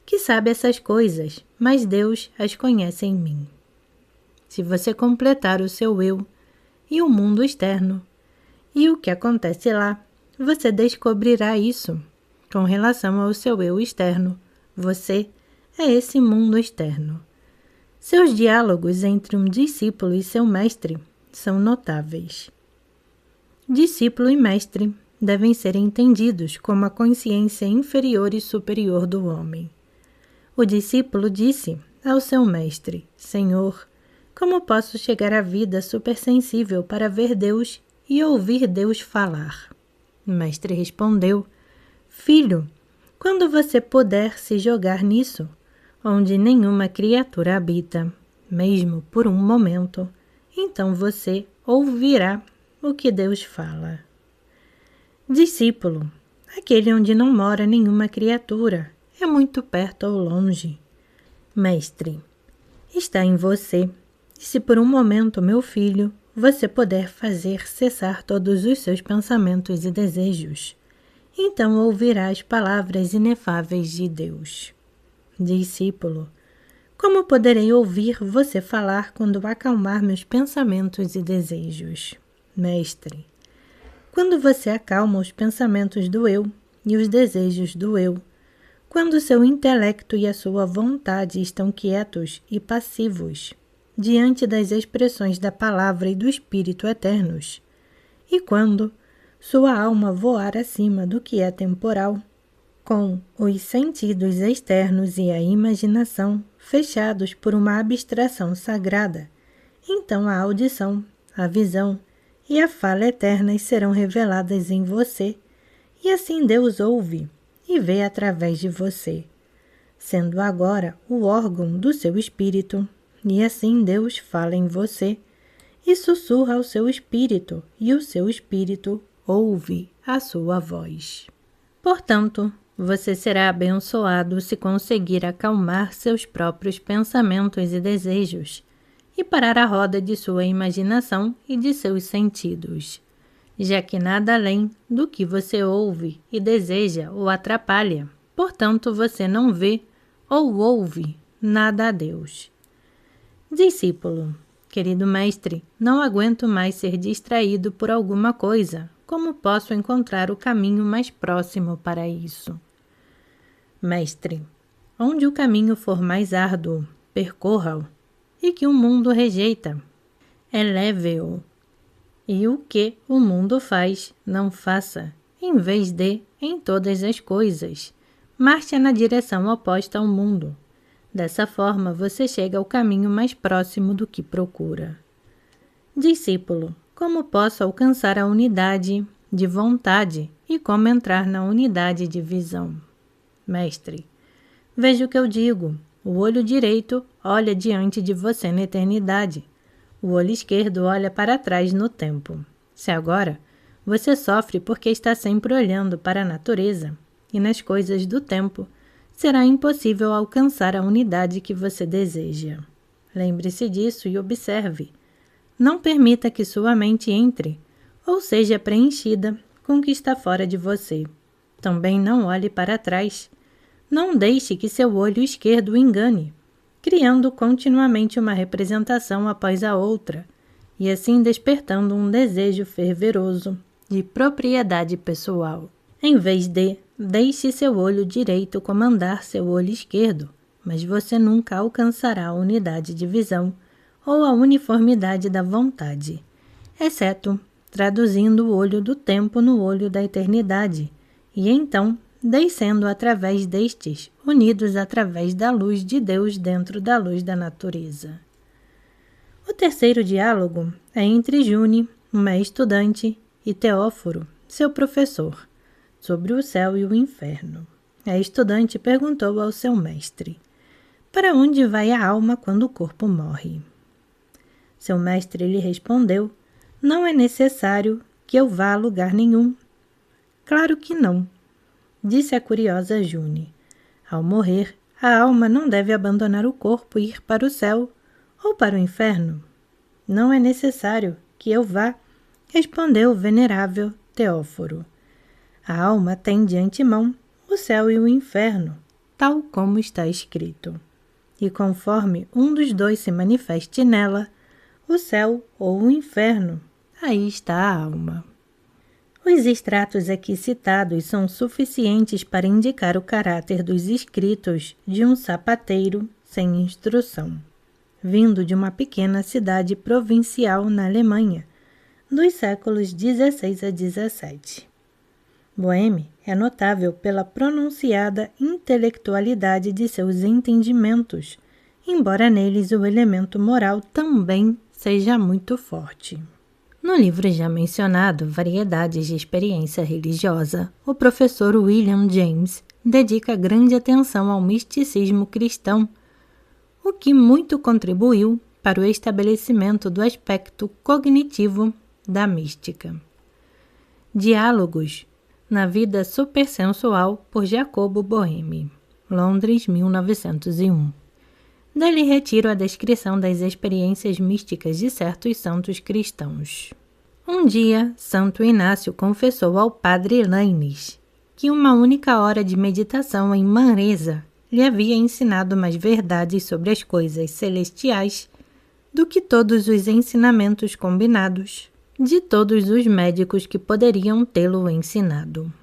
que sabe essas coisas, mas Deus as conhece em mim. Se você completar o seu eu e o mundo externo, e o que acontece lá, você descobrirá isso. Com relação ao seu eu externo, você é esse mundo externo. Seus diálogos entre um discípulo e seu mestre são notáveis. Discípulo e mestre devem ser entendidos como a consciência inferior e superior do homem. O discípulo disse ao seu mestre, Senhor, como posso chegar à vida supersensível para ver Deus e ouvir Deus falar? O mestre respondeu, Filho, quando você puder se jogar nisso, onde nenhuma criatura habita, mesmo por um momento, então você ouvirá o que Deus fala. Discípulo, aquele onde não mora nenhuma criatura, é muito perto ou longe. Mestre, está em você, e se por um momento, meu filho, você puder fazer cessar todos os seus pensamentos e desejos, então ouvirá as palavras inefáveis de Deus. Discípulo, como poderei ouvir você falar quando acalmar meus pensamentos e desejos? Mestre, quando você acalma os pensamentos do eu e os desejos do eu, quando seu intelecto e a sua vontade estão quietos e passivos diante das expressões da palavra e do Espírito eternos, e quando sua alma voar acima do que é temporal, com os sentidos externos e a imaginação fechados por uma abstração sagrada, então a audição, a visão e a fala eternas serão reveladas em você, e assim Deus ouve e vê através de você, sendo agora o órgão do seu espírito, e assim Deus fala em você e sussurra ao seu espírito, e o seu espírito ouve a sua voz. Portanto, você será abençoado se conseguir acalmar seus próprios pensamentos e desejos e parar a roda de sua imaginação e de seus sentidos, já que nada além do que você ouve e deseja o atrapalha. Portanto, você não vê ou ouve nada a Deus. Discípulo, querido mestre, não aguento mais ser distraído por alguma coisa. Como posso encontrar o caminho mais próximo para isso? Mestre, onde o caminho for mais árduo, percorra-o, e que o mundo rejeita, eleve-o. E o que o mundo faz, não faça, em vez de, em todas as coisas. Marche na direção oposta ao mundo. Dessa forma, você chega ao caminho mais próximo do que procura. Discípulo, como posso alcançar a unidade de vontade e como entrar na unidade de visão? Mestre, veja o que eu digo. O olho direito olha diante de você na eternidade. O olho esquerdo olha para trás no tempo. Se agora você sofre porque está sempre olhando para a natureza e nas coisas do tempo, será impossível alcançar a unidade que você deseja. Lembre-se disso e observe. Não permita que sua mente entre ou seja preenchida com o que está fora de você. Também não olhe para trás. Não deixe que seu olho esquerdo o engane, criando continuamente uma representação após a outra, e assim despertando um desejo fervoroso de propriedade pessoal. Em vez de, deixe seu olho direito comandar seu olho esquerdo, mas você nunca alcançará a unidade de visão ou a uniformidade da vontade, exceto traduzindo o olho do tempo no olho da eternidade, e então descendo através destes, unidos através da luz de Deus dentro da luz da natureza. O terceiro diálogo é entre June, uma estudante, e Teóforo, seu professor, sobre o céu e o inferno. A estudante perguntou ao seu mestre: para onde vai a alma quando o corpo morre? Seu mestre lhe respondeu: não é necessário que eu vá a lugar nenhum. Claro que não, disse a curiosa June. Ao morrer, a alma não deve abandonar o corpo e ir para o céu ou para o inferno. Não é necessário que eu vá, respondeu o venerável Teóforo. A alma tem de antemão o céu e o inferno, tal como está escrito. E conforme um dos dois se manifeste nela, o céu ou o inferno, aí está a alma. Os extratos aqui citados são suficientes para indicar o caráter dos escritos de um sapateiro sem instrução, vindo de uma pequena cidade provincial na Alemanha, dos séculos XVI a XVII. Boheme é notável pela pronunciada intelectualidade de seus entendimentos, embora neles o elemento moral também seja muito forte. No livro já mencionado, Variedades de Experiência Religiosa, o professor William James dedica grande atenção ao misticismo cristão, o que muito contribuiu para o estabelecimento do aspecto cognitivo da mística. Diálogos na Vida Supersensual, por Jacobo Boehme, Londres, 1901. Dali retiro a descrição das experiências místicas de certos santos cristãos. Um dia, Santo Inácio confessou ao padre Lainez que uma única hora de meditação em Manresa lhe havia ensinado mais verdades sobre as coisas celestiais do que todos os ensinamentos combinados de todos os médicos que poderiam tê-lo ensinado.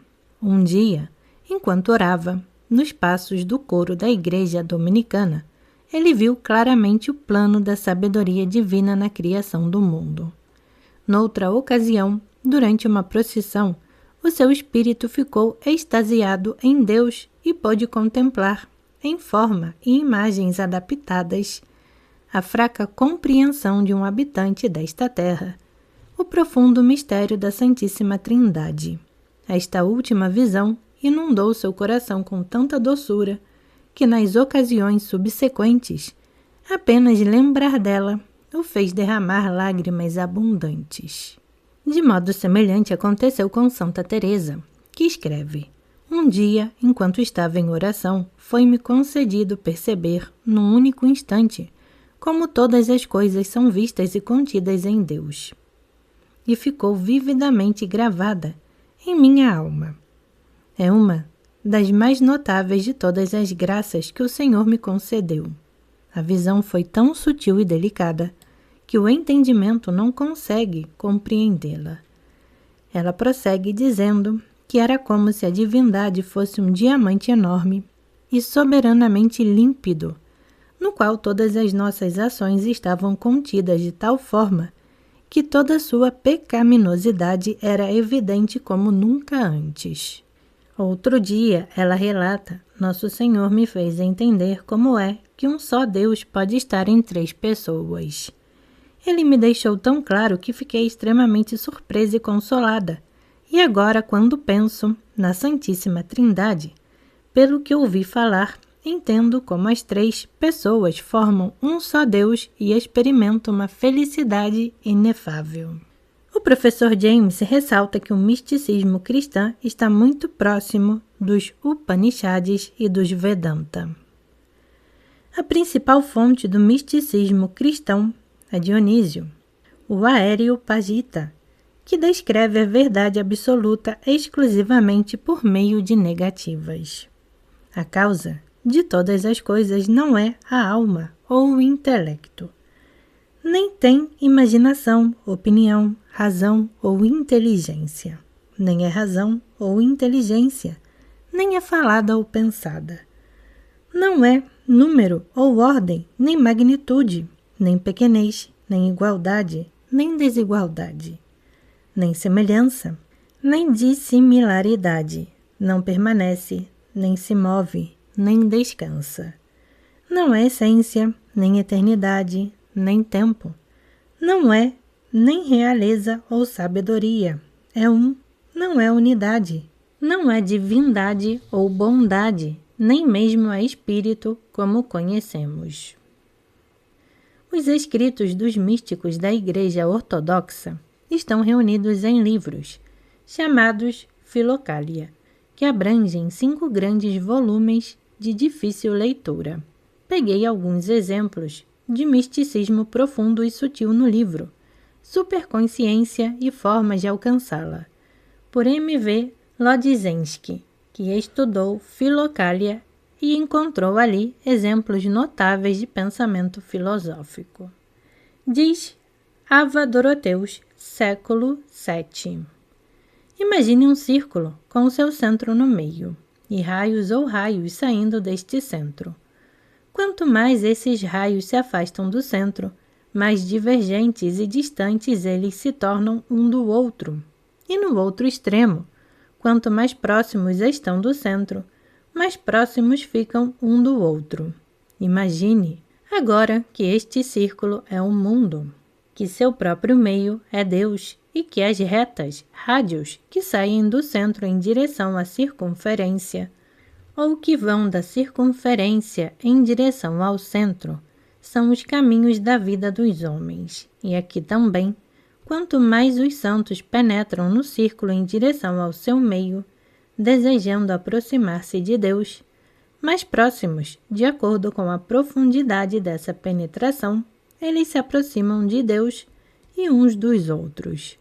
Um dia, enquanto orava, nos passos do coro da igreja dominicana, ele viu claramente o plano da sabedoria divina na criação do mundo. Noutra ocasião, durante uma procissão, o seu espírito ficou extasiado em Deus e pôde contemplar, em forma e imagens adaptadas, a fraca compreensão de um habitante desta terra, o profundo mistério da Santíssima Trindade. Esta última visão inundou seu coração com tanta doçura que nas ocasiões subsequentes, apenas lembrar dela o fez derramar lágrimas abundantes. De modo semelhante aconteceu com Santa Teresa, que escreve: um dia, enquanto estava em oração, foi-me concedido perceber, num único instante, como todas as coisas são vistas e contidas em Deus. E ficou vividamente gravada em minha alma. É uma das mais notáveis de todas as graças que o Senhor me concedeu. A visão foi tão sutil e delicada que o entendimento não consegue compreendê-la. Ela prossegue dizendo que era como se a divindade fosse um diamante enorme e soberanamente límpido, no qual todas as nossas ações estavam contidas de tal forma que toda sua pecaminosidade era evidente como nunca antes. Outro dia, ela relata, Nosso Senhor me fez entender como é que um só Deus pode estar em 3 pessoas. Ele me deixou tão claro que fiquei extremamente surpresa e consolada, e agora, quando penso na Santíssima Trindade, pelo que ouvi falar, entendo como as 3 pessoas formam um só Deus e experimento uma felicidade inefável. O professor James ressalta que o misticismo cristão está muito próximo dos Upanishads e dos Vedanta. A principal fonte do misticismo cristão é Dionísio, o Areopagita, que descreve a verdade absoluta exclusivamente por meio de negativas. A causa de todas as coisas não é a alma ou o intelecto. Nem tem imaginação, opinião, razão ou inteligência. Nem é razão ou inteligência, nem é falada ou pensada. Não é número ou ordem, nem magnitude, nem pequenez, nem igualdade, nem desigualdade, nem semelhança, nem dissimilaridade. Não permanece, nem se move, nem descansa. Não é essência, nem eternidade, nem tempo. Não é nem realeza ou sabedoria. É não é unidade. Não é divindade ou bondade, nem mesmo é espírito como conhecemos. Os escritos dos místicos da Igreja Ortodoxa estão reunidos em livros, chamados Filocália, que abrangem 5 grandes volumes de difícil leitura. Peguei alguns exemplos de misticismo profundo e sutil no livro, Superconsciência e Formas de Alcançá-la, por M.V. Lodzensky, que estudou Filocália e encontrou ali exemplos notáveis de pensamento filosófico. Diz Ava Doroteus, século VII. Imagine um círculo com o seu centro no meio, e raios ou raios saindo deste centro. Quanto mais esses raios se afastam do centro, mais divergentes e distantes eles se tornam um do outro. E no outro extremo, quanto mais próximos estão do centro, mais próximos ficam um do outro. Imagine, agora, que este círculo é um mundo, que seu próprio meio é Deus e que as retas, rádios, que saem do centro em direção à circunferência, ou que vão da circunferência em direção ao centro, são os caminhos da vida dos homens. E aqui também, quanto mais os santos penetram no círculo em direção ao seu meio, desejando aproximar-se de Deus, Mais próximos, de acordo com a profundidade dessa penetração, eles se aproximam de Deus e uns dos outros.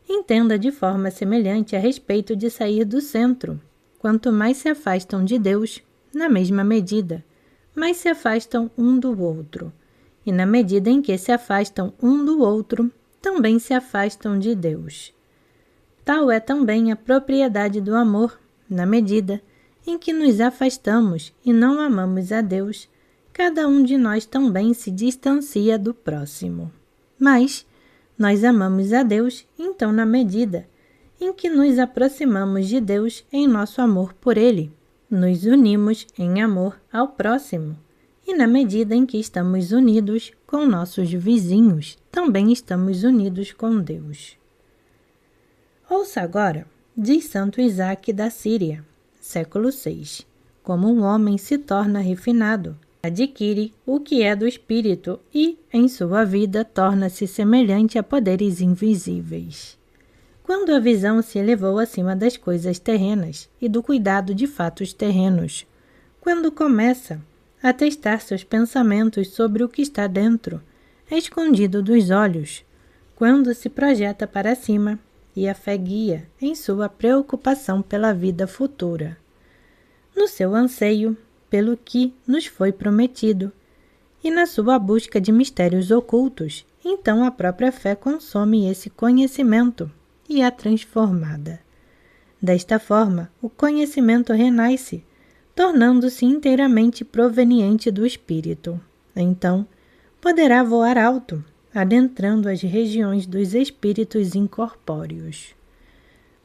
Entenda de forma semelhante a respeito de sair do centro. Quanto mais se afastam de Deus, na mesma medida, mais se afastam um do outro. E na medida em que se afastam um do outro, também se afastam de Deus. Tal é também a propriedade do amor, na medida em que nos afastamos e não amamos a Deus, cada um de nós também se distancia do próximo. Mas nós amamos a Deus, então, na medida em que nos aproximamos de Deus em nosso amor por Ele, nos unimos em amor ao próximo. E na medida em que estamos unidos com nossos vizinhos, também estamos unidos com Deus. Ouça agora, diz Santo Isaac da Síria, século VI, como um homem se torna refinado, adquire o que é do espírito e, em sua vida, torna-se semelhante a poderes invisíveis. Quando a visão se elevou acima das coisas terrenas e do cuidado de fatos terrenos, quando começa a testar seus pensamentos sobre o que está dentro, escondido dos olhos, quando se projeta para cima e a fé guia em sua preocupação pela vida futura, no seu anseio pelo que nos foi prometido e na sua busca de mistérios ocultos, então a própria fé consome esse conhecimento e é transformada. Desta forma, o conhecimento renasce, tornando-se inteiramente proveniente do espírito. Então, poderá voar alto, adentrando as regiões dos espíritos incorpóreos.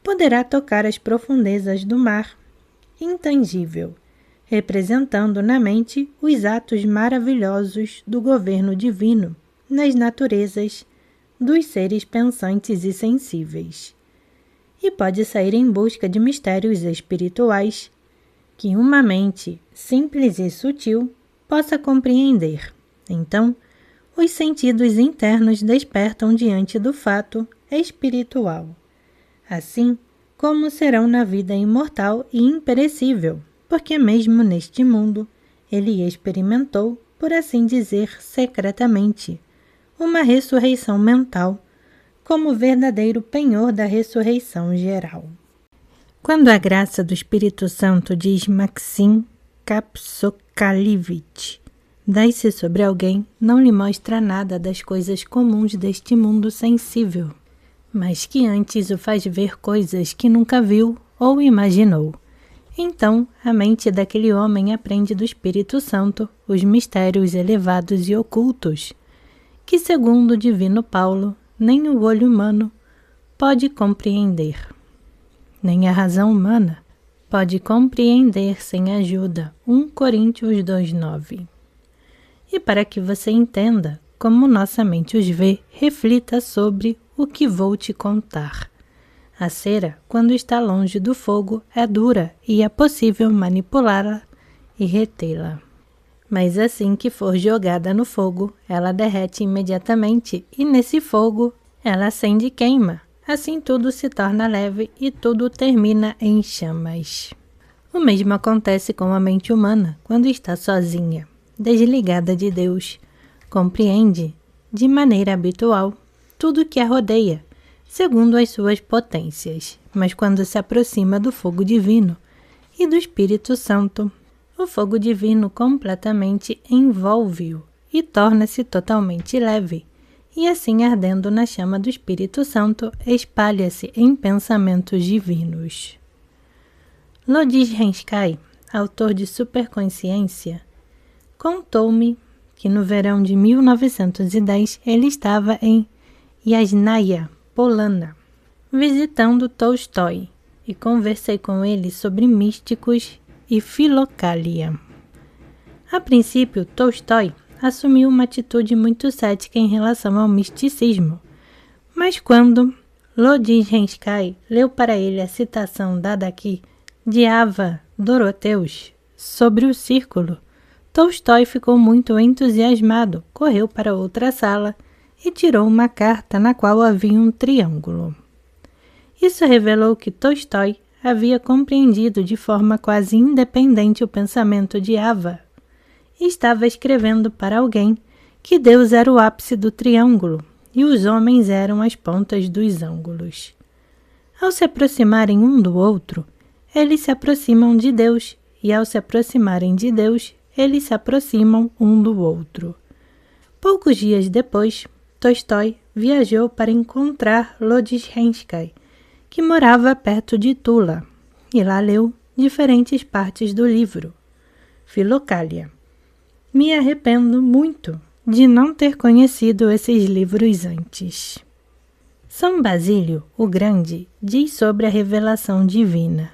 Poderá tocar as profundezas do mar, intangível, representando na mente os atos maravilhosos do governo divino nas naturezas dos seres pensantes e sensíveis. E pode sair em busca de mistérios espirituais que uma mente simples e sutil possa compreender. Então, os sentidos internos despertam diante do fato espiritual, assim como serão na vida imortal e imperecível, porque mesmo neste mundo ele experimentou, por assim dizer, secretamente, uma ressurreição mental, como verdadeiro penhor da ressurreição geral. Quando a graça do Espírito Santo, diz Maxim Kapsokalivich, dá-se sobre alguém, não lhe mostra nada das coisas comuns deste mundo sensível, mas que antes o faz ver coisas que nunca viu ou imaginou. Então, a mente daquele homem aprende do Espírito Santo os mistérios elevados e ocultos, que, segundo o divino Paulo, nem o olho humano pode compreender, nem a razão humana pode compreender sem ajuda. 1 Coríntios 2:9. E para que você entenda como nossa mente os vê, reflita sobre o que vou te contar. A cera, quando está longe do fogo, é dura e é possível manipulá-la e retê-la. Mas assim que for jogada no fogo, ela derrete imediatamente e nesse fogo ela acende e queima. Assim tudo se torna leve e tudo termina em chamas. O mesmo acontece com a mente humana quando está sozinha, desligada de Deus. Compreende, de maneira habitual, tudo o que a rodeia, segundo as suas potências. Mas quando se aproxima do fogo divino e do Espírito Santo, o fogo divino completamente envolve-o e torna-se totalmente leve. E assim, ardendo na chama do Espírito Santo, espalha-se em pensamentos divinos. Lodz Renskai, autor de Superconsciência, contou-me que no verão de 1910 ele estava em Yasnaya, Polana, visitando Tolstói, e conversei com ele sobre místicos e filocália. A princípio, Tolstói assumiu uma atitude muito cética em relação ao misticismo, mas quando Lodz Renskai leu para ele a citação dada aqui de Ava Doroteus sobre o círculo, Tolstói ficou muito entusiasmado, correu para outra sala e tirou uma carta na qual havia um triângulo. Isso revelou que Tolstói havia compreendido de forma quase independente o pensamento de Ava. Estava escrevendo para alguém que Deus era o ápice do triângulo e os homens eram as pontas dos ângulos. Ao se aproximarem um do outro, eles se aproximam de Deus, e ao se aproximarem de Deus, eles se aproximam um do outro. Poucos dias depois, Tolstói viajou para encontrar Lodizhensky, que morava perto de Tula, e lá leu diferentes partes do livro. Filocália. Me arrependo muito de não ter conhecido esses livros antes. São Basílio, o Grande, diz sobre a revelação divina.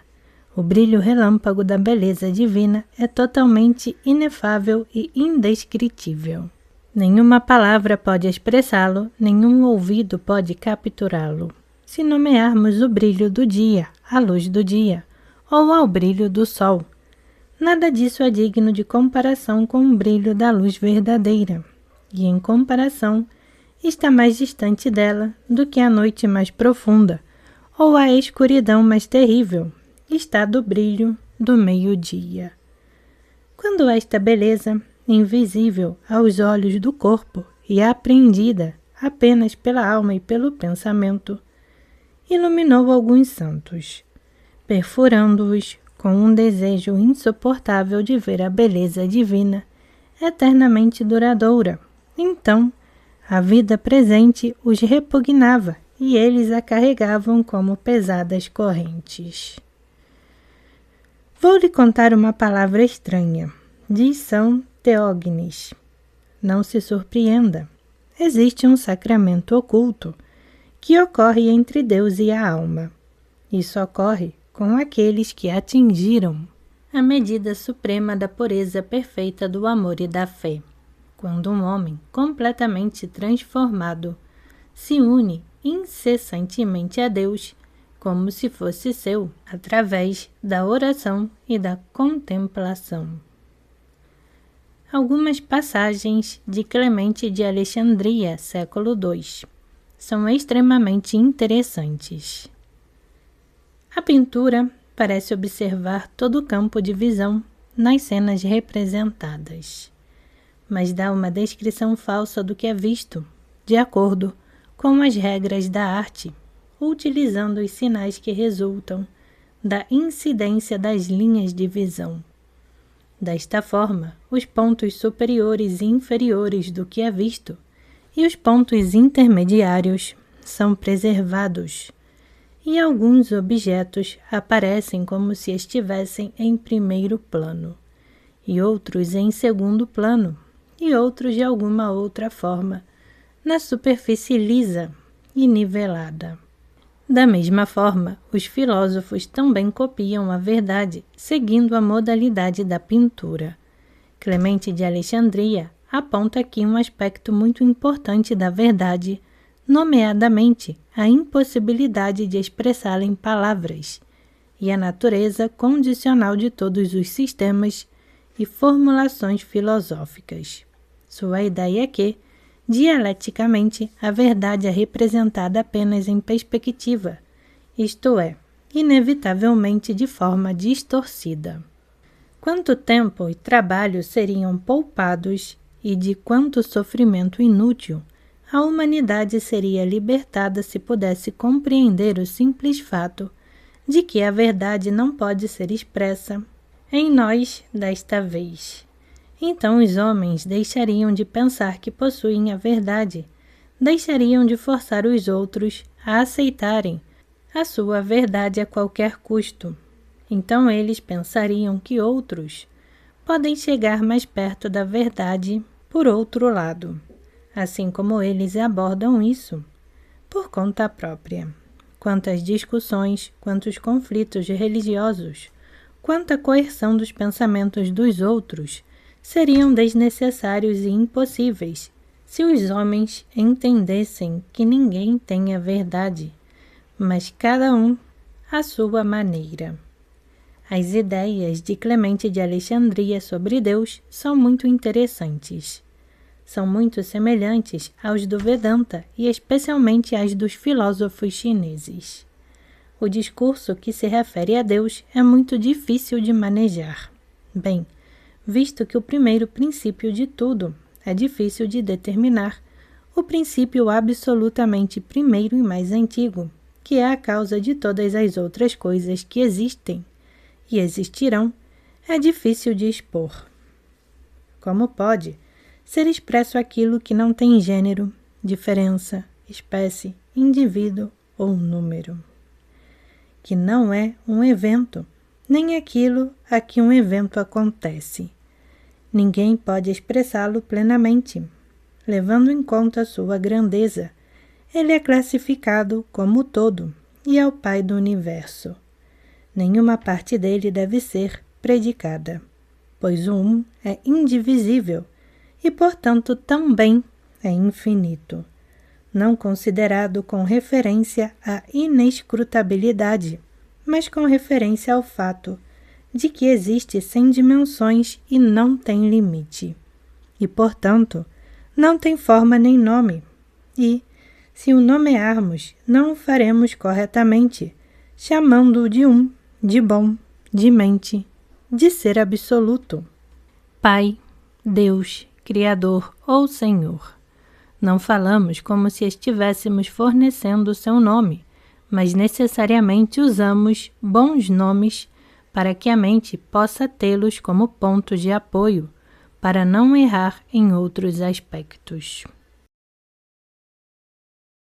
O brilho relâmpago da beleza divina é totalmente inefável e indescritível. Nenhuma palavra pode expressá-lo, nenhum ouvido pode capturá-lo. Se nomearmos o brilho do dia, a luz do dia, ou ao brilho do sol, nada disso é digno de comparação com o brilho da luz verdadeira, e em comparação está mais distante dela do que a noite mais profunda, ou a escuridão mais terrível, está do brilho do meio-dia. Quando esta beleza, invisível aos olhos do corpo e apreendida apenas pela alma e pelo pensamento, iluminou alguns santos, perfurando-os com um desejo insuportável de ver a beleza divina eternamente duradoura. Então, a vida presente os repugnava e eles a carregavam como pesadas correntes. Vou-lhe contar uma palavra estranha, diz São Teógenes. Não se surpreenda. Existe um sacramento oculto que ocorre entre Deus e a alma. Isso ocorre com aqueles que atingiram a medida suprema da pureza perfeita do amor e da fé. Quando um homem completamente transformado se une incessantemente a Deus, como se fosse seu, através da oração e da contemplação. Algumas passagens de Clemente de Alexandria, século II, são extremamente interessantes. A pintura parece observar todo o campo de visão nas cenas representadas, mas dá uma descrição falsa do que é visto, de acordo com as regras da arte, utilizando os sinais que resultam da incidência das linhas de visão. Desta forma, os pontos superiores e inferiores do que é visto e os pontos intermediários são preservados, e alguns objetos aparecem como se estivessem em primeiro plano, e outros em segundo plano, e outros de alguma outra forma, na superfície lisa e nivelada. Da mesma forma, os filósofos também copiam a verdade, seguindo a modalidade da pintura. Clemente de Alexandria aponta aqui um aspecto muito importante da verdade, nomeadamente a impossibilidade de expressá-la em palavras, e a natureza condicional de todos os sistemas e formulações filosóficas. Sua ideia é que, dialeticamente, a verdade é representada apenas em perspectiva, isto é, inevitavelmente de forma distorcida. Quanto tempo e trabalho seriam poupados e de quanto sofrimento inútil a humanidade seria libertada se pudesse compreender o simples fato de que a verdade não pode ser expressa em nós desta vez. Então os homens deixariam de pensar que possuem a verdade, deixariam de forçar os outros a aceitarem a sua verdade a qualquer custo. Então eles pensariam que outros podem chegar mais perto da verdade por outro lado, assim como eles abordam isso por conta própria. Quantas discussões, quantos conflitos religiosos, quanta coerção dos pensamentos dos outros seriam desnecessários e impossíveis se os homens entendessem que ninguém tem a verdade, mas cada um à sua maneira. As ideias de Clemente de Alexandria sobre Deus são muito interessantes. São muito semelhantes aos do Vedanta e especialmente às dos filósofos chineses. O discurso que se refere a Deus é muito difícil de manejar. Bem, visto que o primeiro princípio de tudo é difícil de determinar, o princípio absolutamente primeiro e mais antigo, que é a causa de todas as outras coisas que existem e existirão, é difícil de expor. Como pode ser expresso aquilo que não tem gênero, diferença, espécie, indivíduo ou número? Que não é um evento, nem aquilo a que um evento acontece. Ninguém pode expressá-lo plenamente. Levando em conta sua grandeza, ele é classificado como todo e é o Pai do universo. Nenhuma parte dele deve ser predicada, pois o um é indivisível e, portanto, também é infinito, não considerado com referência à inescrutabilidade, mas com referência ao fato de que existe sem dimensões e não tem limite, e, portanto, não tem forma nem nome, e, se o nomearmos, não o faremos corretamente, chamando-o de um, de bom, de mente, de ser absoluto. Pai, Deus, Criador ou Senhor. Não falamos como se estivéssemos fornecendo seu nome, mas necessariamente usamos bons nomes para que a mente possa tê-los como ponto de apoio, para não errar em outros aspectos.